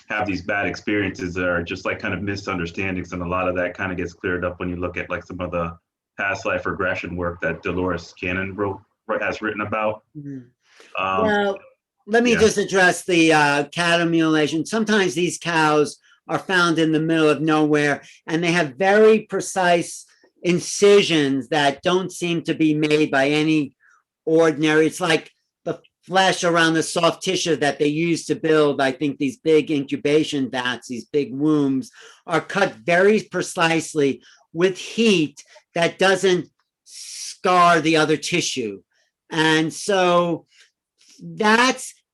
have these bad experiences are just kind of misunderstandings, and a lot of that kind of gets cleared up when you look at some of the past life regression work that Dolores Cannon has written about. Well, let me just address the cattle mutilation. Sometimes these cows are found in the middle of nowhere, and they have very precise incisions that don't seem to be made by any ordinary. It's like the flesh around the soft tissue that they use to build, I think, these big incubation vats, these big wombs, are cut very precisely with heat that doesn't scar the other tissue. And so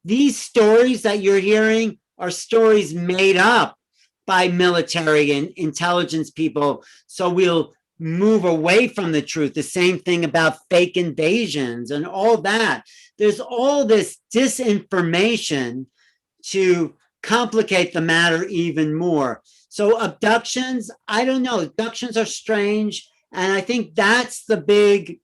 these stories that you're hearing are stories made up by military and intelligence people. So we'll move away from the truth. The same thing about fake invasions and all that. There's all this disinformation to complicate the matter even more. So abductions, I don't know. Abductions are strange. And I think that's the big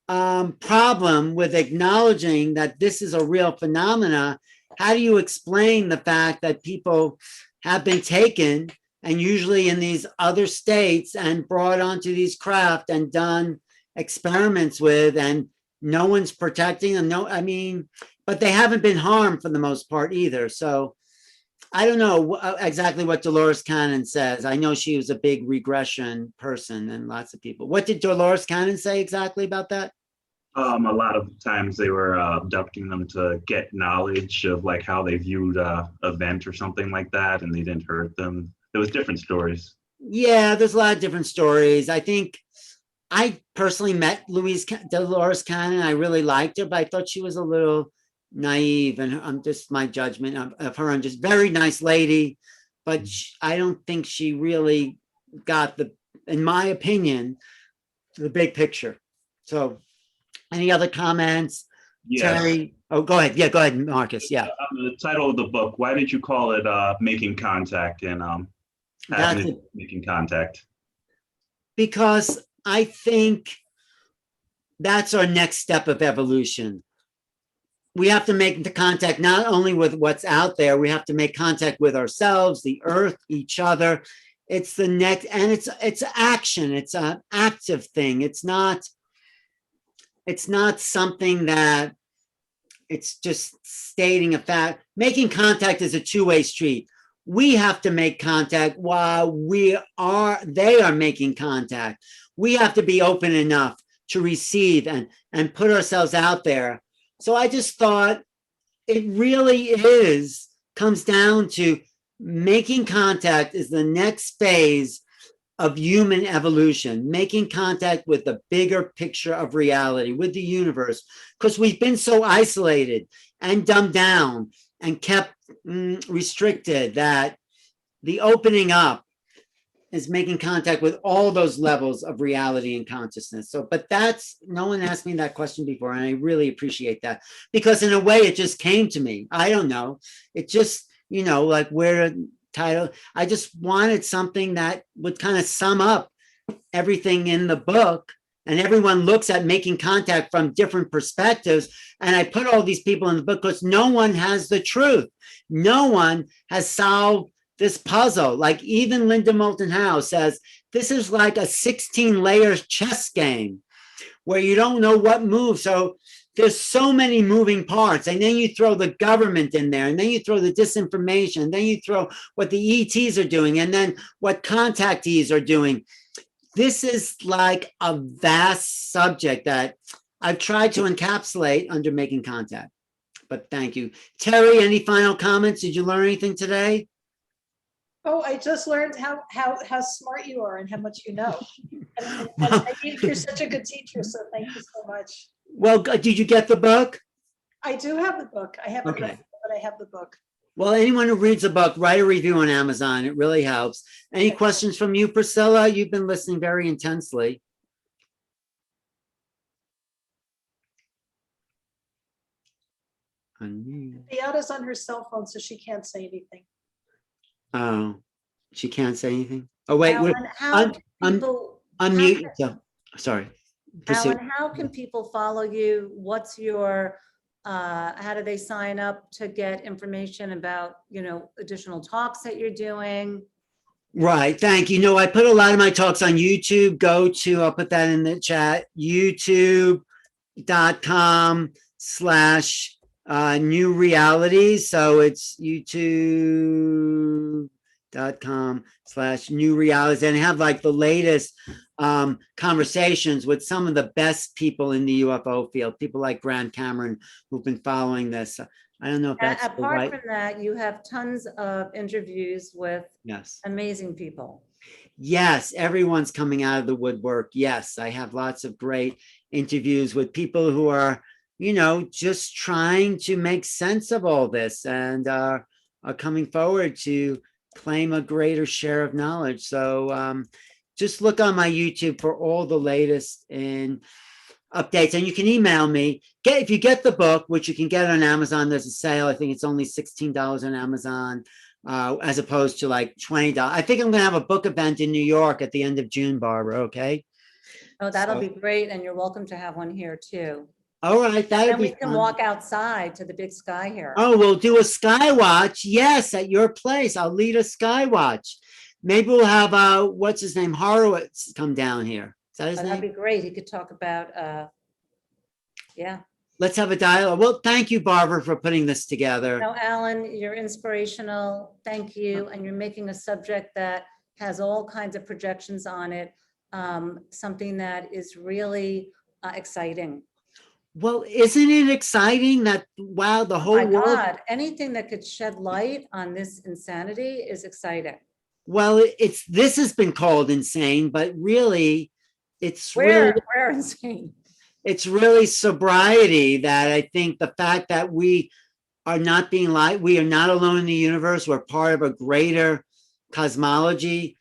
problem with acknowledging that this is a real phenomena. How do you explain the fact that people have been taken, and usually in these other states, and brought onto these craft and done experiments with, and no one's protecting them? But they haven't been harmed for the most part either. So I don't know exactly what Dolores Cannon says. I know she was a big regression person, and lots of people. What did Dolores Cannon say exactly about that? A lot of times they were abducting them to get knowledge of how they viewed an event or something like that, and they didn't hurt them. There was different stories. Yeah, there's a lot of different stories. I think I personally met Dolores Cannon. I really liked her, but I thought she was a little naive, and I'm just my judgment of her. And just very nice lady, but I don't think she really got in my opinion, the big picture. So, any other comments? Yes. Terry? Oh, go ahead. Yeah, go ahead, Marcus. Yeah. The title of the book, why did you call it Making Contact and Making Contact? Because I think that's our next step of evolution. We have to make the contact not only with what's out there, we have to make contact with ourselves, the earth, each other. It's the next, and it's action. It's an active thing. It's not It's not something that it's just stating a fact. Making contact is a two-way street. We have to make contact while they are making contact. We have to be open enough to receive and put ourselves out there. So I just thought it really comes down to making contact is the next phase of human evolution, making contact with the bigger picture of reality, with the universe, because we've been so isolated and dumbed down and kept restricted that the opening up is making contact with all those levels of reality and consciousness. So, but no one asked me that question before, and I really appreciate that, because in a way it just came to me. I don't know. It just, like where title, I just wanted something that would kind of sum up everything in the book, and everyone looks at making contact from different perspectives. And I put all these people in the book because no one has the truth. No one has solved this puzzle. Like even Linda Moulton Howe says, this is like a 16-layer chess game where you don't know what moves. So there's so many moving parts, and then you throw the government in there, and then you throw the disinformation, and then you throw what the ETs are doing, and then what contactees are doing. This is like a vast subject that I've tried to encapsulate under making contact. But thank you. Terry, any final comments? Did you learn anything today? Oh, I just learned how smart you are and how much you know. And you're such a good teacher, so thank you so much. Well, did you get the book? I do have the book. I haven't Okay. read it, but I have the book. Well, anyone who reads a book, write a review on Amazon. It really helps. Any questions from you, Priscilla? You've been listening very intensely. Beata's on her cell phone, so she can't say anything. Oh, she can't say anything? Oh, wait. Alan, how Unmute yourself. Sorry. Proceed. Alan, how can people follow you? What's your, how do they sign up to get information about, additional talks that you're doing? Right. Thank you. I put a lot of my talks on YouTube. I'll put that in the chat, youtube.com/new realities. So it's youtube.com/new realities, and have like the latest conversations with some of the best people in the UFO field, people like Grant Cameron, who've been following this. I don't know if that's apart from that, you have tons of interviews with amazing people. Yes, everyone's coming out of the woodwork. Yes, I have lots of great interviews with people who are, just trying to make sense of all this and are coming forward to claim a greater share of knowledge. So just look on my YouTube for all the latest in updates, and you can email me. If you get the book, which you can get on Amazon, there's a sale. I think it's only $16 on Amazon, as opposed to like $20. I think I'm going to have a book event in New York at the end of June, Barbara. Okay. Oh, that'll be great, and you're welcome to have one here too. All right, that'd and be we can fun. walk outside to the big sky here. Oh, we'll do a sky watch. Yes, at your place. I'll lead a sky watch. Maybe we'll have what's his name, Horowitz, come down here. Is that his name? That'd be great. He could talk about yeah. Let's have a dialogue. Well, thank you, Barbara, for putting this together. No, Alan, you're inspirational. Thank you. And you're making a subject that has all kinds of projections on it. Something that is really exciting. Well, isn't it exciting that, wow, the whole world. God, anything that could shed light on this insanity is exciting. Well, this has been called insane, but really we're insane. It's really sobriety that I think the fact that we are not being light, we are not alone in the universe. We're part of a greater cosmology.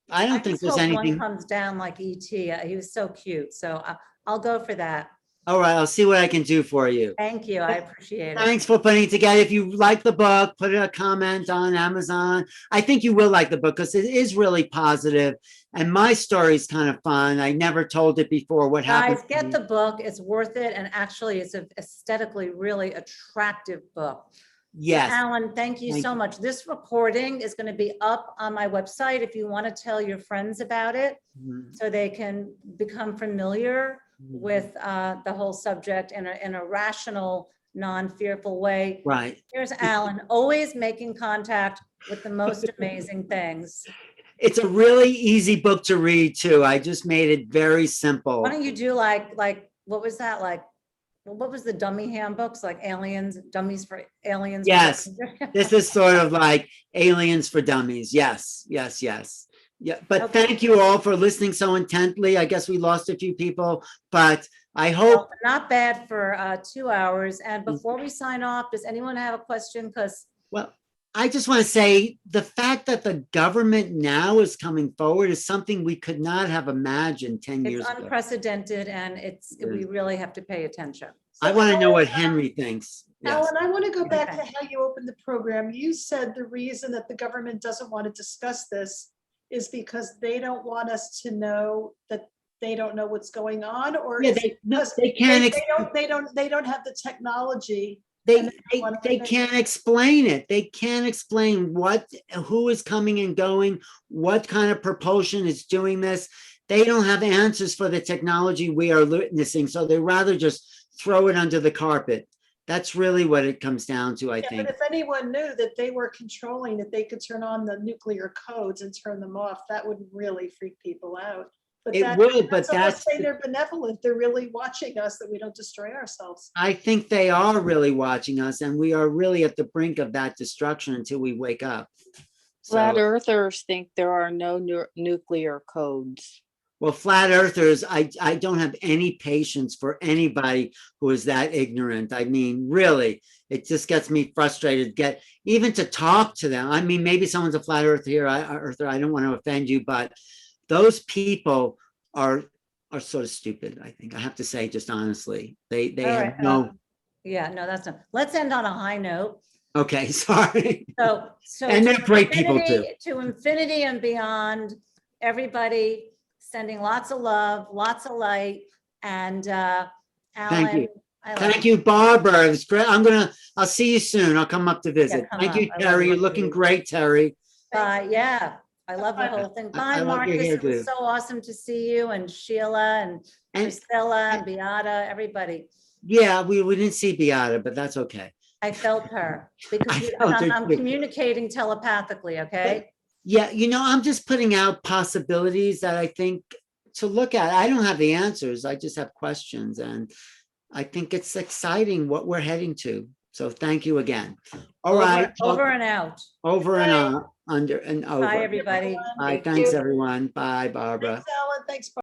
I don't think there's anything. One comes down like ET. He was so cute. So I'll go for that. All right, I'll see what I can do for you. Thank you. I appreciate it. Thanks for putting it together. If you like the book, put a comment on Amazon. I think you will like the book because it is really positive, and my story is kind of fun. I never told it before. What happened? Guys, get the book. It's worth it, and actually, it's an aesthetically really attractive book. Yes. So, Alan, thank you so much. This recording is going to be up on my website if you want to tell your friends about it, so they can become familiar with the whole subject in a rational, non-fearful way. Right. Here's Alan, always making contact with the most amazing things. It's a really easy book to read too. I just made it very simple. Why don't you do like, what was that? Like, what was the dummy handbooks? Like aliens, dummies for aliens? Yes, this is sort of like Aliens for Dummies. Yes, yes, yes. Yeah, but Okay. thank you all for listening so intently. I guess we lost a few people, but I hope. Well, not bad for 2 hours. And before we sign off, does anyone have a question? Because Well, I just want to say the fact that the government now is coming forward is something we could not have imagined 10 years it's ago. unprecedented and we really have to pay attention. I want to know what Henry thinks. Yes. Alan, I want to go back to Okay. how you opened the program. You said the reason that the government doesn't want to discuss this is because they don't want us to know that they don't know what's going on, or Yeah, is it because they can't. they don't have the technology. They can't explain it. They can't explain who is coming and going, what kind of propulsion is doing this. They don't have answers for the technology we are witnessing, so they rather just throw it under the carpet. That's really what it comes down to, I Yeah, think. but if anyone knew that they were controlling, that they could turn on the nuclear codes and turn them off, that would really freak people out. But It would, but so let's that's say they're benevolent. They're really watching us, that we don't destroy ourselves. I think they are really watching us, and we are really at the brink of that destruction until we wake up. Flat So, earthers think there are no nuclear codes. well, flat earthers, I don't have any patience for anybody who is that ignorant. I mean, really, it just gets me frustrated even to talk to them. I mean, maybe someone's a flat earther I don't want to offend you, but those people are sort of stupid, I think. I have to say, just honestly. They All have right, no. Yeah, no, that's not. Let's end on a high note. Okay, sorry. So And they're to great people, too. To infinity and beyond, everybody sending lots of love, lots of light, and Alan. Thank you. I love Thank you, Barbara. It was great. I'll see you soon. I'll come up to visit. come Thank up. you, I love Terry. you. You're looking great, Terry. Yeah, I love the whole thing. Bye, I love your Marcus. It was hairdo. so awesome to see you, and Sheila and Priscilla and Beata, everybody. Yeah, we didn't see Beata, but that's okay. I felt her because felt her I'm too. communicating telepathically, okay? Yeah, I'm just putting out possibilities that I think to look at. I don't have the answers. I just have questions, and I think it's exciting what we're heading to. So thank you again. All right. Over and out. Over and on, under and over. Bye, everybody. Bye. Thanks, everyone. Bye, Barbara. Thanks, Alan. Thanks,